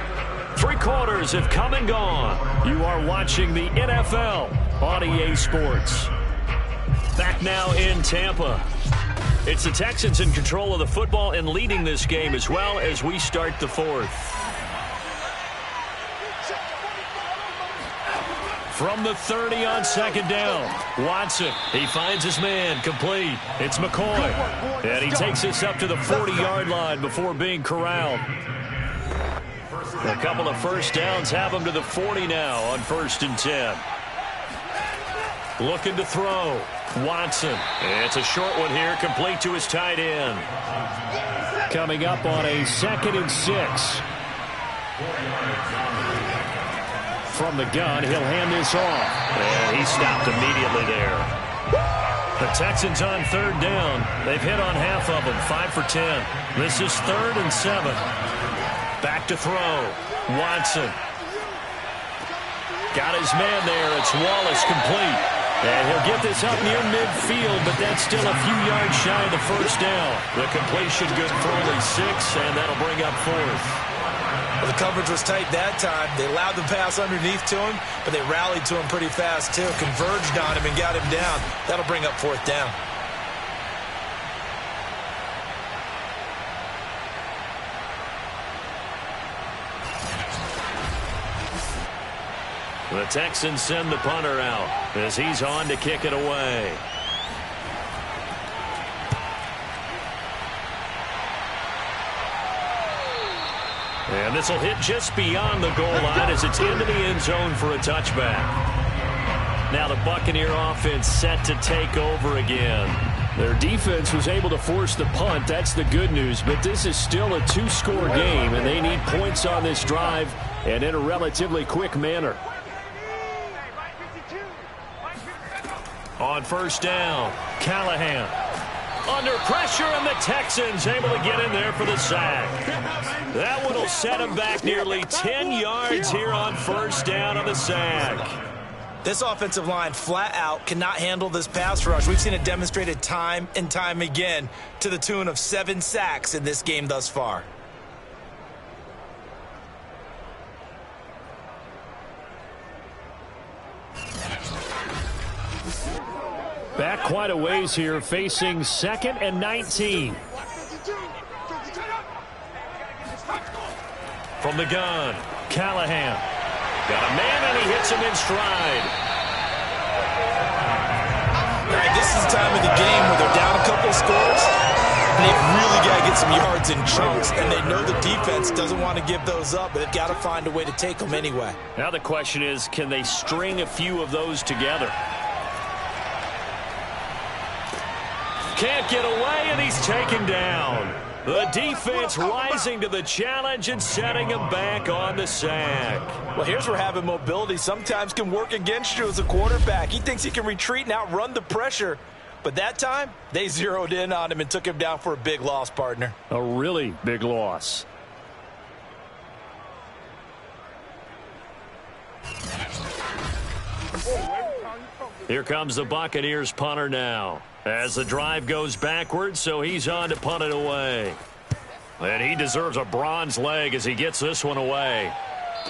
3 quarters have come and gone. You are watching the NFL on EA Sports. Back now in Tampa. It's the Texans in control of the football and leading this game as well as we start the 4th. From the 30 on second down. Watson, he finds his man, complete. It's McCoy. And he takes this up to the 40-yard line before being corralled. A couple of first downs have him to the 40 now on 1st and 10. Looking to throw. Watson. It's a short one here, complete to his tight end. Coming up on a 2nd and 6. From the gun, he'll hand this off. And he stopped immediately there. The Texans on 3rd down. They've hit on half of them, 5 for 10. This is 3rd and 7. Back to throw. Watson. Got his man there. It's Wallace, complete. And he'll get this up near midfield, but that's still a few yards shy of the first down. The completion good for only 6, and that'll bring up 4th. Well, the coverage was tight that time. They allowed the pass underneath to him, but they rallied to him pretty fast, too. Converged on him and got him down. That'll bring up 4th down. The Texans send the punter out as he's on to kick it away. And this will hit just beyond the goal line as it's into the end zone for a touchback. Now the Buccaneer offense set to take over again. Their defense was able to force the punt. That's the good news. But this is still a 2-score game, and they need points on this drive and in a relatively quick manner. On 1st down, Callahan. Under pressure, and the Texans able to get in there for the sack. That one will set him back nearly 10 yards here on 1st down on the sack. This offensive line flat out cannot handle this pass rush. We've seen it demonstrated time and time again to the tune of 7 sacks in this game thus far. Back quite a ways here, facing 2nd and 19. From the gun, Callahan. Got a man, and he hits him in stride. All right, this is the time of the game where they're down a couple of scores, and they've really got to get some yards in chunks, and they know the defense doesn't want to give those up, but they've got to find a way to take them anyway. Now the question is, can they string a few of those together? Can't get away, and he's taken down. The defense rising to the challenge and setting him back on the sack. Well, here's where having mobility sometimes can work against you as a quarterback. He thinks he can retreat and outrun the pressure. But that time, they zeroed in on him and took him down for a big loss, partner. A really big loss. Here comes the Buccaneers punter now. As the drive goes backwards, so he's on to punt it away. And he deserves a bronze leg as he gets this one away.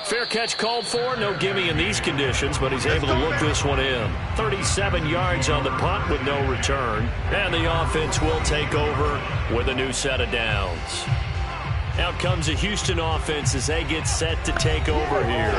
Fair catch called for. No gimme in these conditions, but he's able to look this one in. 37 yards on the punt with no return. And the offense will take over with a new set of downs. Out comes the Houston offense as they get set to take over here.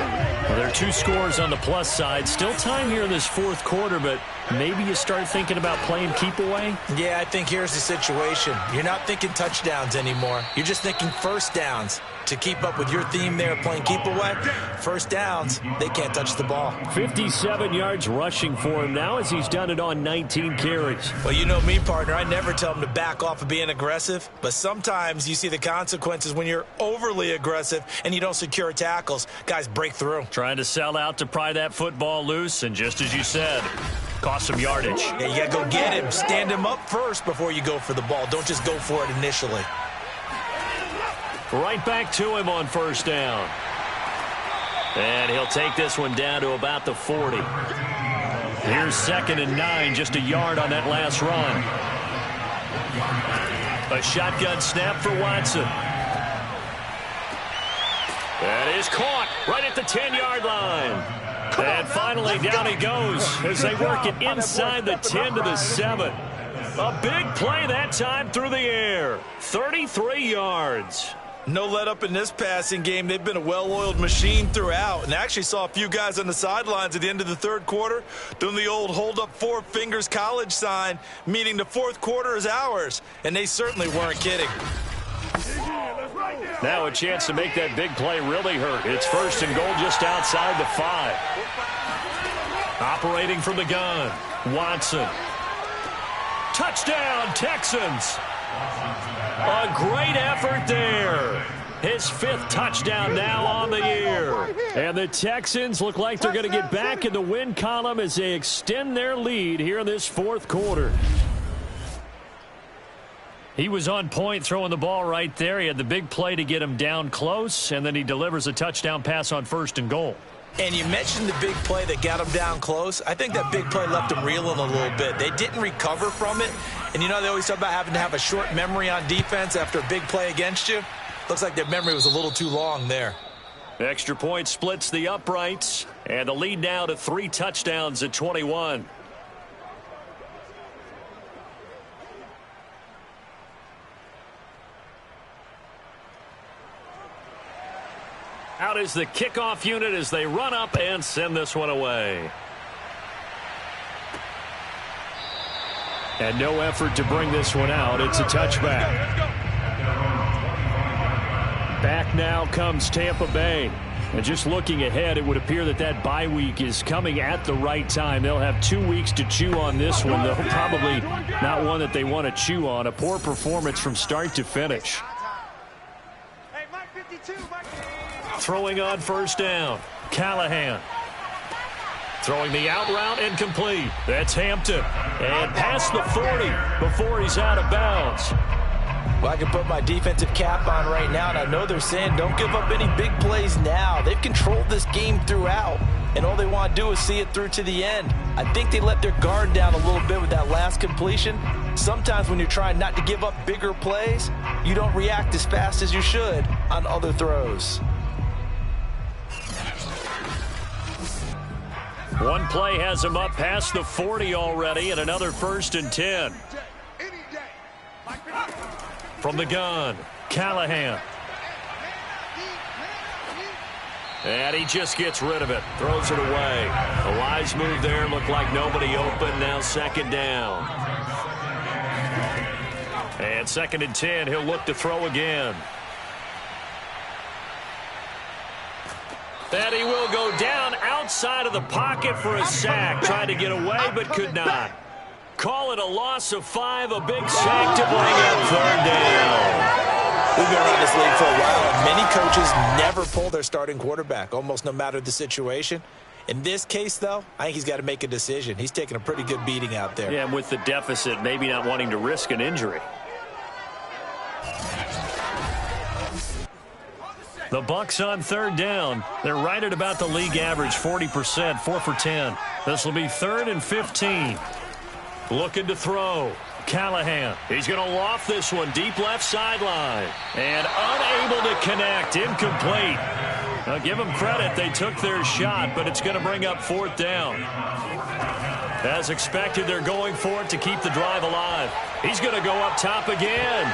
Well, there are 2 scores on the plus side. Still time here in this 4th quarter, but maybe you start thinking about playing keep away? Yeah, I think here's the situation. You're not thinking touchdowns anymore. You're just thinking first downs. To keep up with your theme there, playing keep away, first downs, they can't touch the ball. 57 yards rushing for him now as he's done it on 19 carries. Well, you know me, partner. I never tell him to back off of being aggressive, but sometimes you see the consequences when you're overly aggressive and you don't secure tackles. Guys break through. Trying to sell out to pry that football loose, and just as you said, cost some yardage. Yeah, you got to go get him. Stand him up first before you go for the ball. Don't just go for it initially. Right back to him on 1st down. And he'll take this one down to about the 40. Here's 2nd and 9, just a yard on that last run. A shotgun snap for Watson. That is caught right at the 10-yard line. And finally down he goes as they work it inside the 10 to the 7. A big play that time through the air. 33 yards. No let up in this passing game. They've been a well-oiled machine throughout, and actually saw a few guys on the sidelines at the end of the third quarter doing the old hold up four fingers college sign, meaning the fourth quarter is ours, and they certainly weren't kidding. Now a chance to make that big play really hurt. It's 1st and goal just outside the 5. Operating from the gun, Watson. Touchdown, Texans. A great effort there. His 5th touchdown now on the year. And the Texans look like they're going to get back in the win column as they extend their lead here in this 4th quarter. He was on point throwing the ball right there. He had the big play to get him down close, and then he delivers a touchdown pass on 1st and goal. And you mentioned the big play that got him down close. I think that big play left him reeling a little bit. They didn't recover from it. And you know they always talk about having to have a short memory on defense after a big play against you. Looks like their memory was a little too long there. Extra point splits the uprights, and the lead now to 3 touchdowns at 21. Out is the kickoff unit as they run up and send this one away. And no effort to bring this one out. It's a touchback. Back now comes Tampa Bay. And just looking ahead, it would appear that that bye week is coming at the right time. They'll have 2 weeks to chew on this one, though probably not one that they want to chew on. A poor performance from start to finish. Throwing on 1st down, Callahan. Throwing the out route incomplete. That's Hampton. And past the 40 before he's out of bounds. Well, I can put my defensive cap on right now, and I know they're saying don't give up any big plays now. They've controlled this game throughout, and all they want to do is see it through to the end. I think they let their guard down a little bit with that last completion. Sometimes when you're trying not to give up bigger plays, you don't react as fast as you should on other throws. One play has him up past the 40 already, and another 1st and 10. From the gun, Callahan. And he just gets rid of it, throws it away. A wise move there, looked like nobody open, now 2nd down. And 2nd and 10, he'll look to throw again. And he will go down outside of the pocket for a sack. Tried to get away, but could not. Call it a loss of 5, a big sack to bring up 3rd down. We've been around this league for a while, and many coaches never pull their starting quarterback, almost no matter the situation. In this case, though, I think he's got to make a decision. He's taking a pretty good beating out there. Yeah, and with the deficit, maybe not wanting to risk an injury. The Bucs on 3rd down. They're right at about the league average, 40%, 4 for 10. This will be 3rd and 15. Looking to throw. Callahan. He's going to loft this one deep left sideline. And unable to connect. Incomplete. Now give them credit. They took their shot, but it's going to bring up 4th down. As expected, they're going for it to keep the drive alive. He's going to go up top again.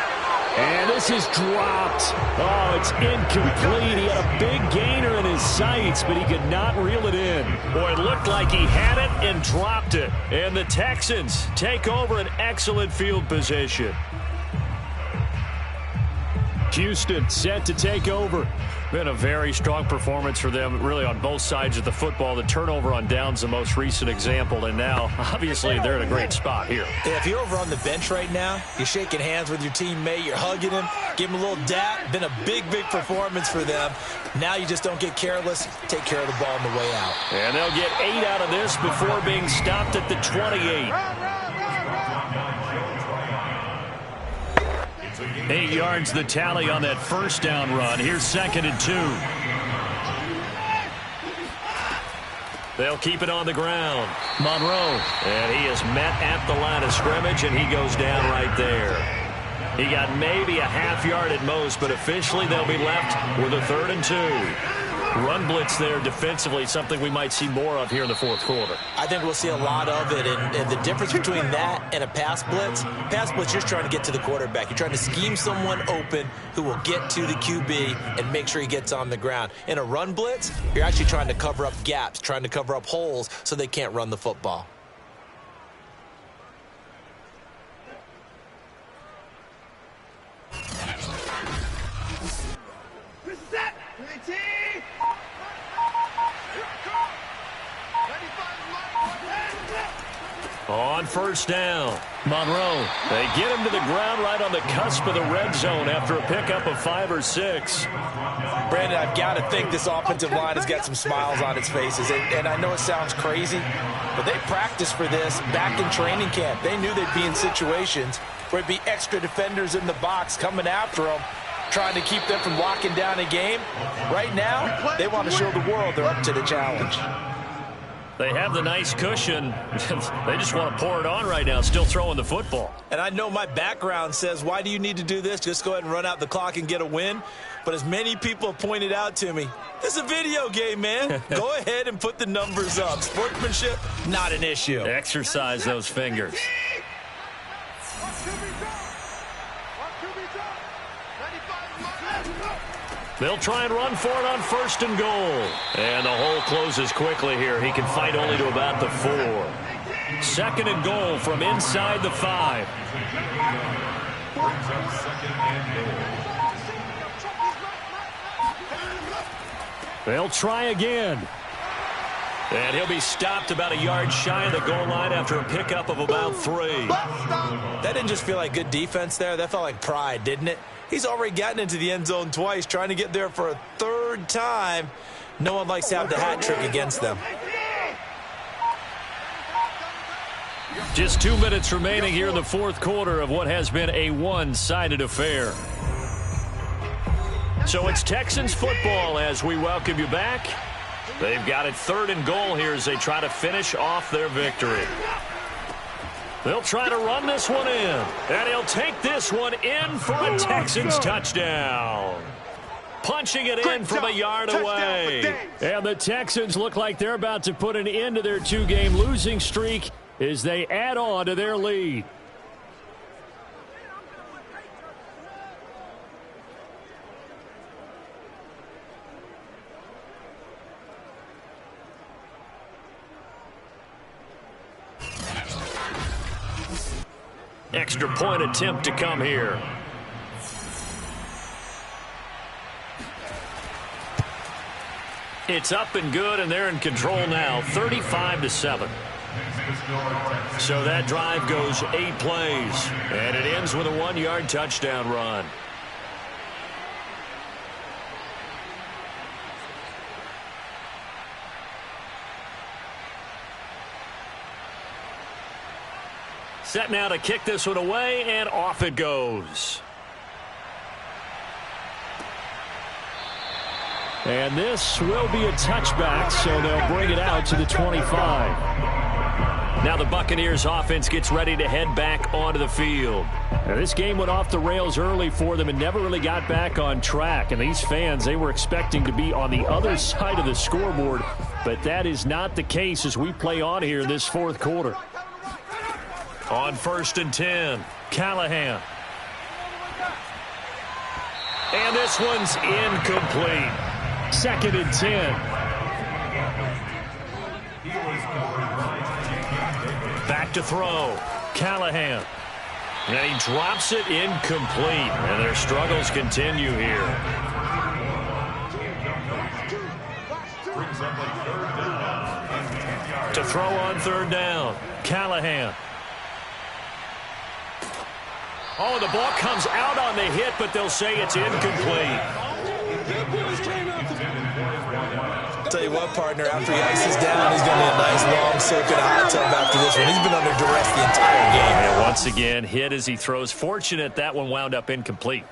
And this is dropped. Oh, it's incomplete. He had a big gainer in his sights, but he could not reel it in. Boy, it looked like he had it and dropped it. And the Texans take over an excellent field position. Houston set to take over. Been a very strong performance for them, really, on both sides of the football. The turnover on downs, the most recent example, and now, obviously, they're in a great spot here. Yeah, if you're over on the bench right now, you're shaking hands with your teammate, you're hugging him, give him a little dap. Been a big, big performance for them. Now you just don't get careless. Take care of the ball on the way out. And they'll get 8 out of this before being stopped at the 28. 8 yards the tally on that 1st down run. Here's 2nd and 2. They'll keep it on the ground. Monroe. And he is met at the line of scrimmage, and he goes down right there. He got maybe a half yard at most, but officially they'll be left with a 3rd and 2. Run blitz there defensively, something we might see more of here in the fourth quarter. I think we'll see a lot of it, and the difference between that and a pass blitz, you're just trying to get to the quarterback. You're trying to scheme someone open who will get to the QB and make sure he gets on the ground. In a run blitz, you're actually trying to cover up gaps, trying to cover up holes so they can't run the football. On first down, Monroe. They get him to the ground right on the cusp of the red zone after a pickup of 5 or 6. Brandon, I've got to think this offensive line has got some smiles on its faces. And I know it sounds crazy, but they practiced for this back in training camp. They knew they'd be in situations where it'd be extra defenders in the box coming after them, trying to keep them from locking down a game. Right now, they want to show the world they're up to the challenge. They have the nice cushion. They just want to pour it on right now, still throwing the football. And I know my background says, why do you need to do this? Just go ahead and run out the clock and get a win. But as many people have pointed out to me, this is a video game, man. Go ahead and put the numbers up. Sportsmanship, not an issue. Exercise those fingers. They'll try and run for it on first and goal. And the hole closes quickly here. He can fight only to about the 4. 2nd and goal from inside the 5. They'll try again. And he'll be stopped about a yard shy of the goal line after a pickup of about 3. That didn't just feel like good defense there. That felt like pride, didn't it? He's already gotten into the end zone twice, trying to get there for a 3rd time. No one likes to have the hat trick against them. Just 2 minutes remaining here in the fourth quarter of what has been a one-sided affair. So it's Texans football as we welcome you back. They've got it 3rd and goal here as they try to finish off their victory. They'll try to run this one in, and he'll take this one in for a Texans touchdown. Punching it in from a yard away. And the Texans look like they're about to put an end to their 2-game losing streak as they add on to their lead. Extra point attempt to come here. It's up and good, and they're in control now, 35-7. So that drive goes 8 plays, and it ends with a 1-yard touchdown run. Set now to kick this one away, and off it goes. And this will be a touchback, so they'll bring it out to the 25. Now the Buccaneers offense gets ready to head back onto the field. Now this game went off the rails early for them and never really got back on track. And these fans, they were expecting to be on the other side of the scoreboard, but that is not the case as we play on here in this fourth quarter. On 1st and 10, Callahan. And this one's incomplete. 2nd and 10. Back to throw. Callahan. And he drops it incomplete. And their struggles continue here. To throw on 3rd down. Callahan. Oh, the ball comes out on the hit, but they'll say it's incomplete. I'll tell you what, partner, after he ices down, he's going to need a nice long soak in a hot tub after this one. He's been under duress the entire game. And once again, hit as he throws. Fortunate that one wound up incomplete.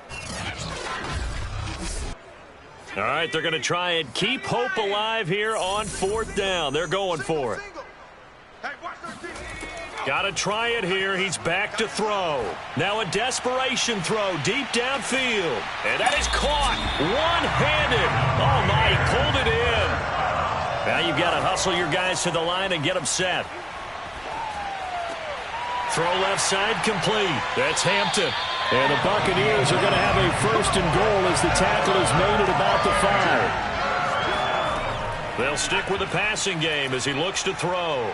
All right, they're going to try and keep hope alive here on 4th down. They're going for it. Got to try it here. He's back to throw. Now a desperation throw deep downfield. And that is caught one-handed. Oh, my, he pulled it in. Now you've got to hustle your guys to the line and get them set. Throw left side complete. That's Hampton. And the Buccaneers are going to have a first and goal as the tackle is made at about the 5. They'll stick with the passing game as he looks to throw.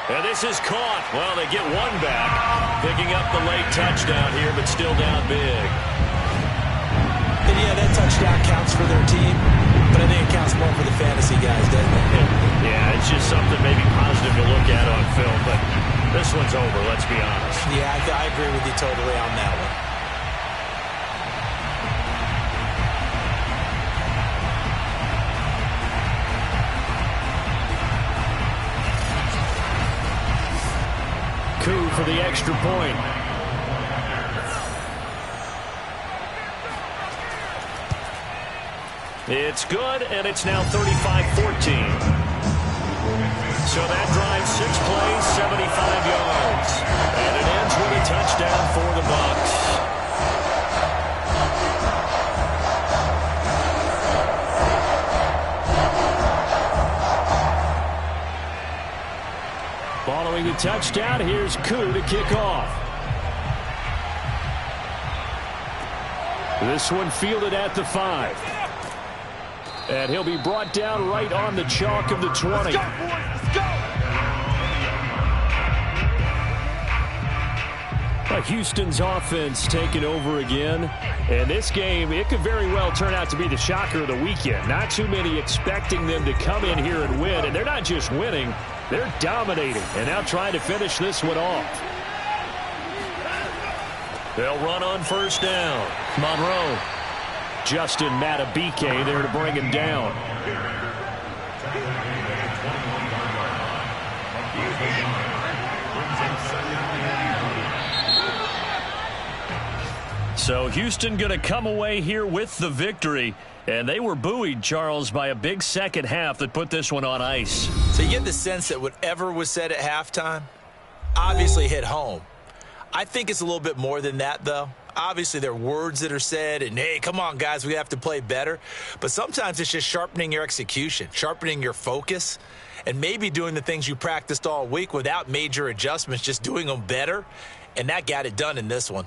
And this is caught. Well, they get one back. Picking up the late touchdown here, but still down big. And yeah, that touchdown counts for their team, but I think it counts more for the fantasy guys, doesn't it? Yeah, it's just something maybe positive to look at on film, but this one's over, let's be honest. Yeah, I agree with you totally on that one. Koo for the extra point. It's good, and it's now 35-14. So that drives 6 plays, 75 yards. And it ends with a touchdown for the Bucs. Following the touchdown, here's Koo to kick off. This one fielded at the 5. And he'll be brought down right on the chalk of the 20. Let's go, boys. Let's go. Houston's offense taking over again. And this game, it could very well turn out to be the shocker of the weekend. Not too many expecting them to come in here and win. And they're not just winning, they're dominating. And now trying to finish this one off. They'll run on first down. Monroe. Justin Matabike there to bring him down. So Houston going to come away here with the victory. And they were buoyed, Charles, by a big second half that put this one on ice. So you get the sense that whatever was said at halftime obviously hit home. I think it's a little bit more than that, though. Obviously, there are words that are said, and, hey, come on, guys, we have to play better. But sometimes it's just sharpening your execution, sharpening your focus, and maybe doing the things you practiced all week without major adjustments, just doing them better. And that got it done in this one.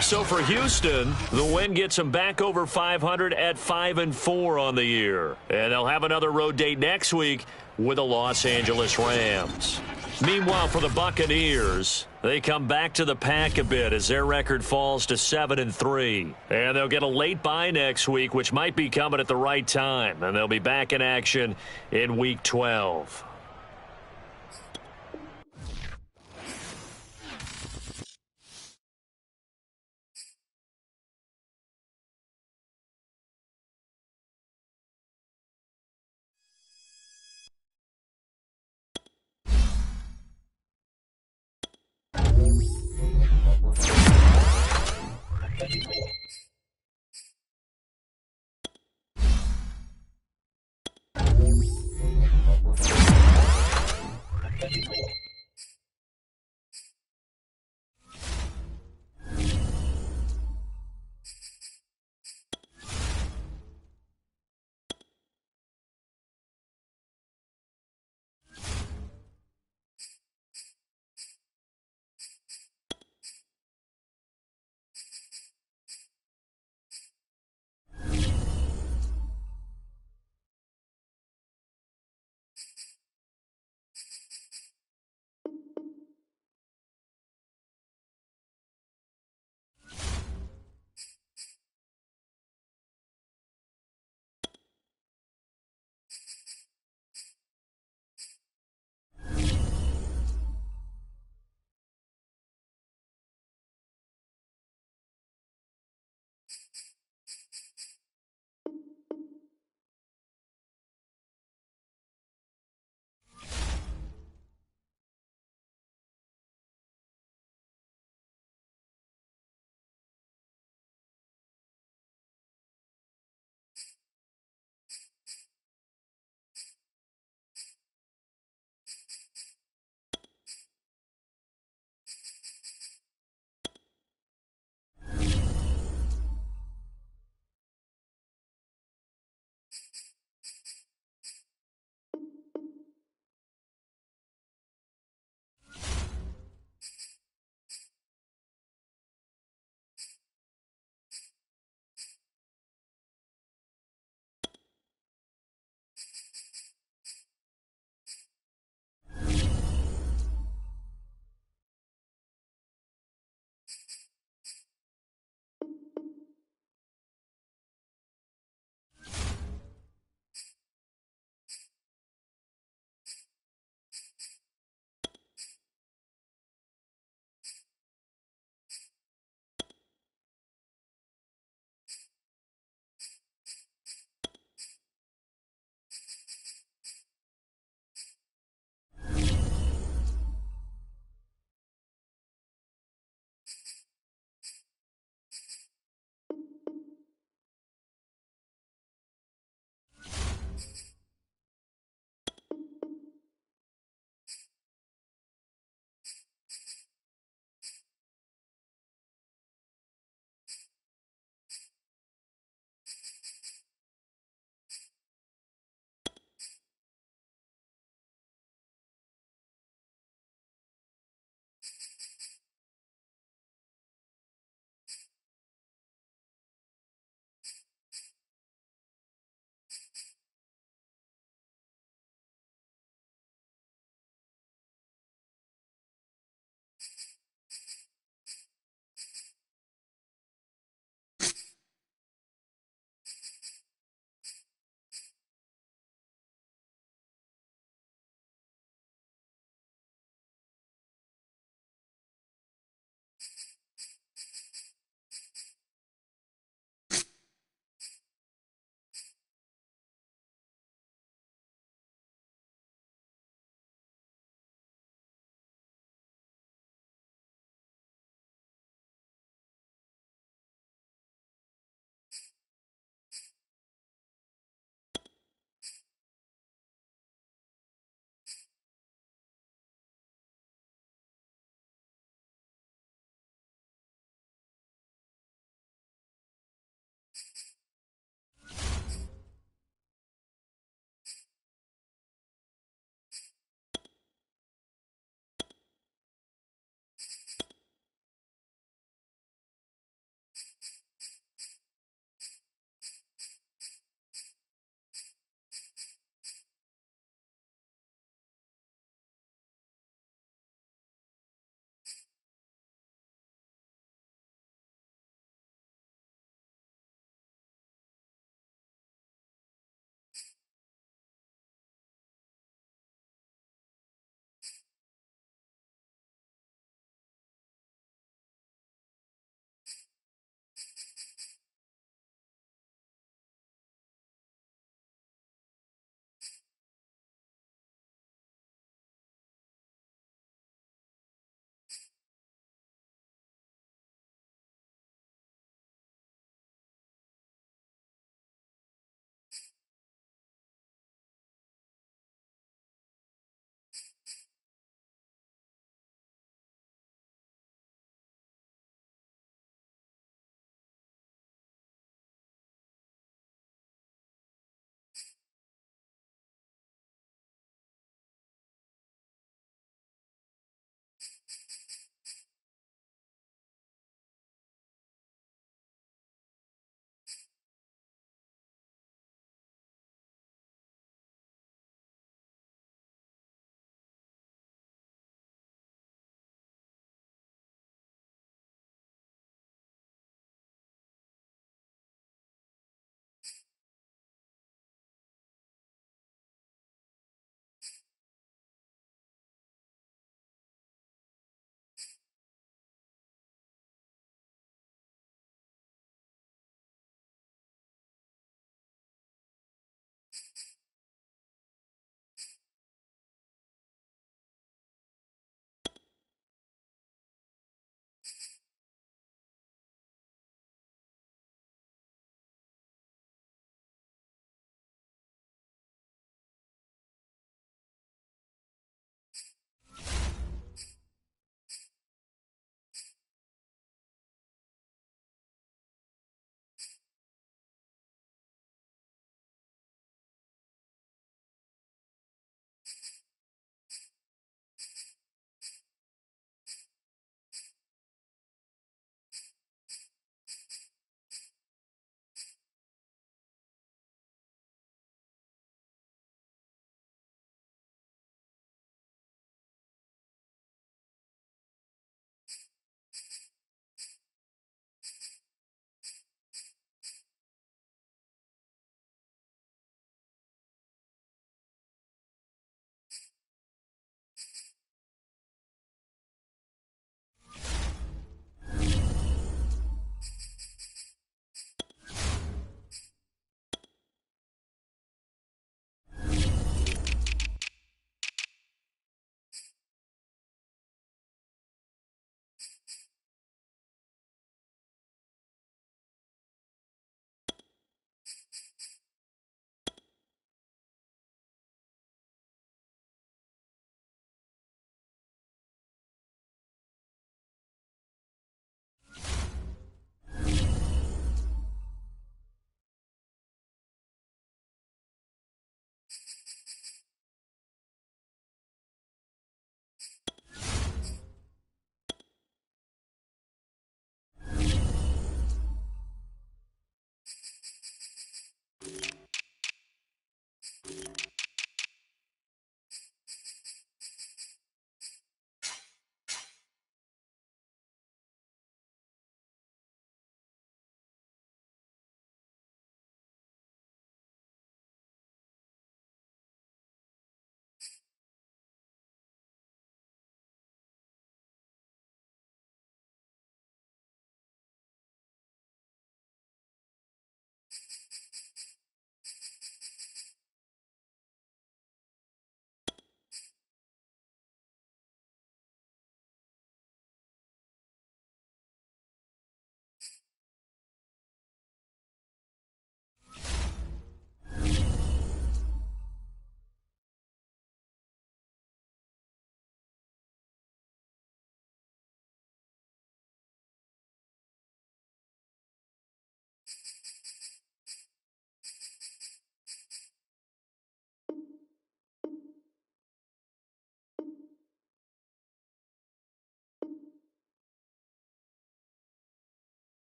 So for Houston, the win gets them back over 500 at 5-4 on the year. And they'll have another road date next week with the Los Angeles Rams. Meanwhile, for the Buccaneers, they come back to the pack a bit as their record falls to 7-3. And they'll get a late bye next week, which might be coming at the right time. And they'll be back in action in Week 12.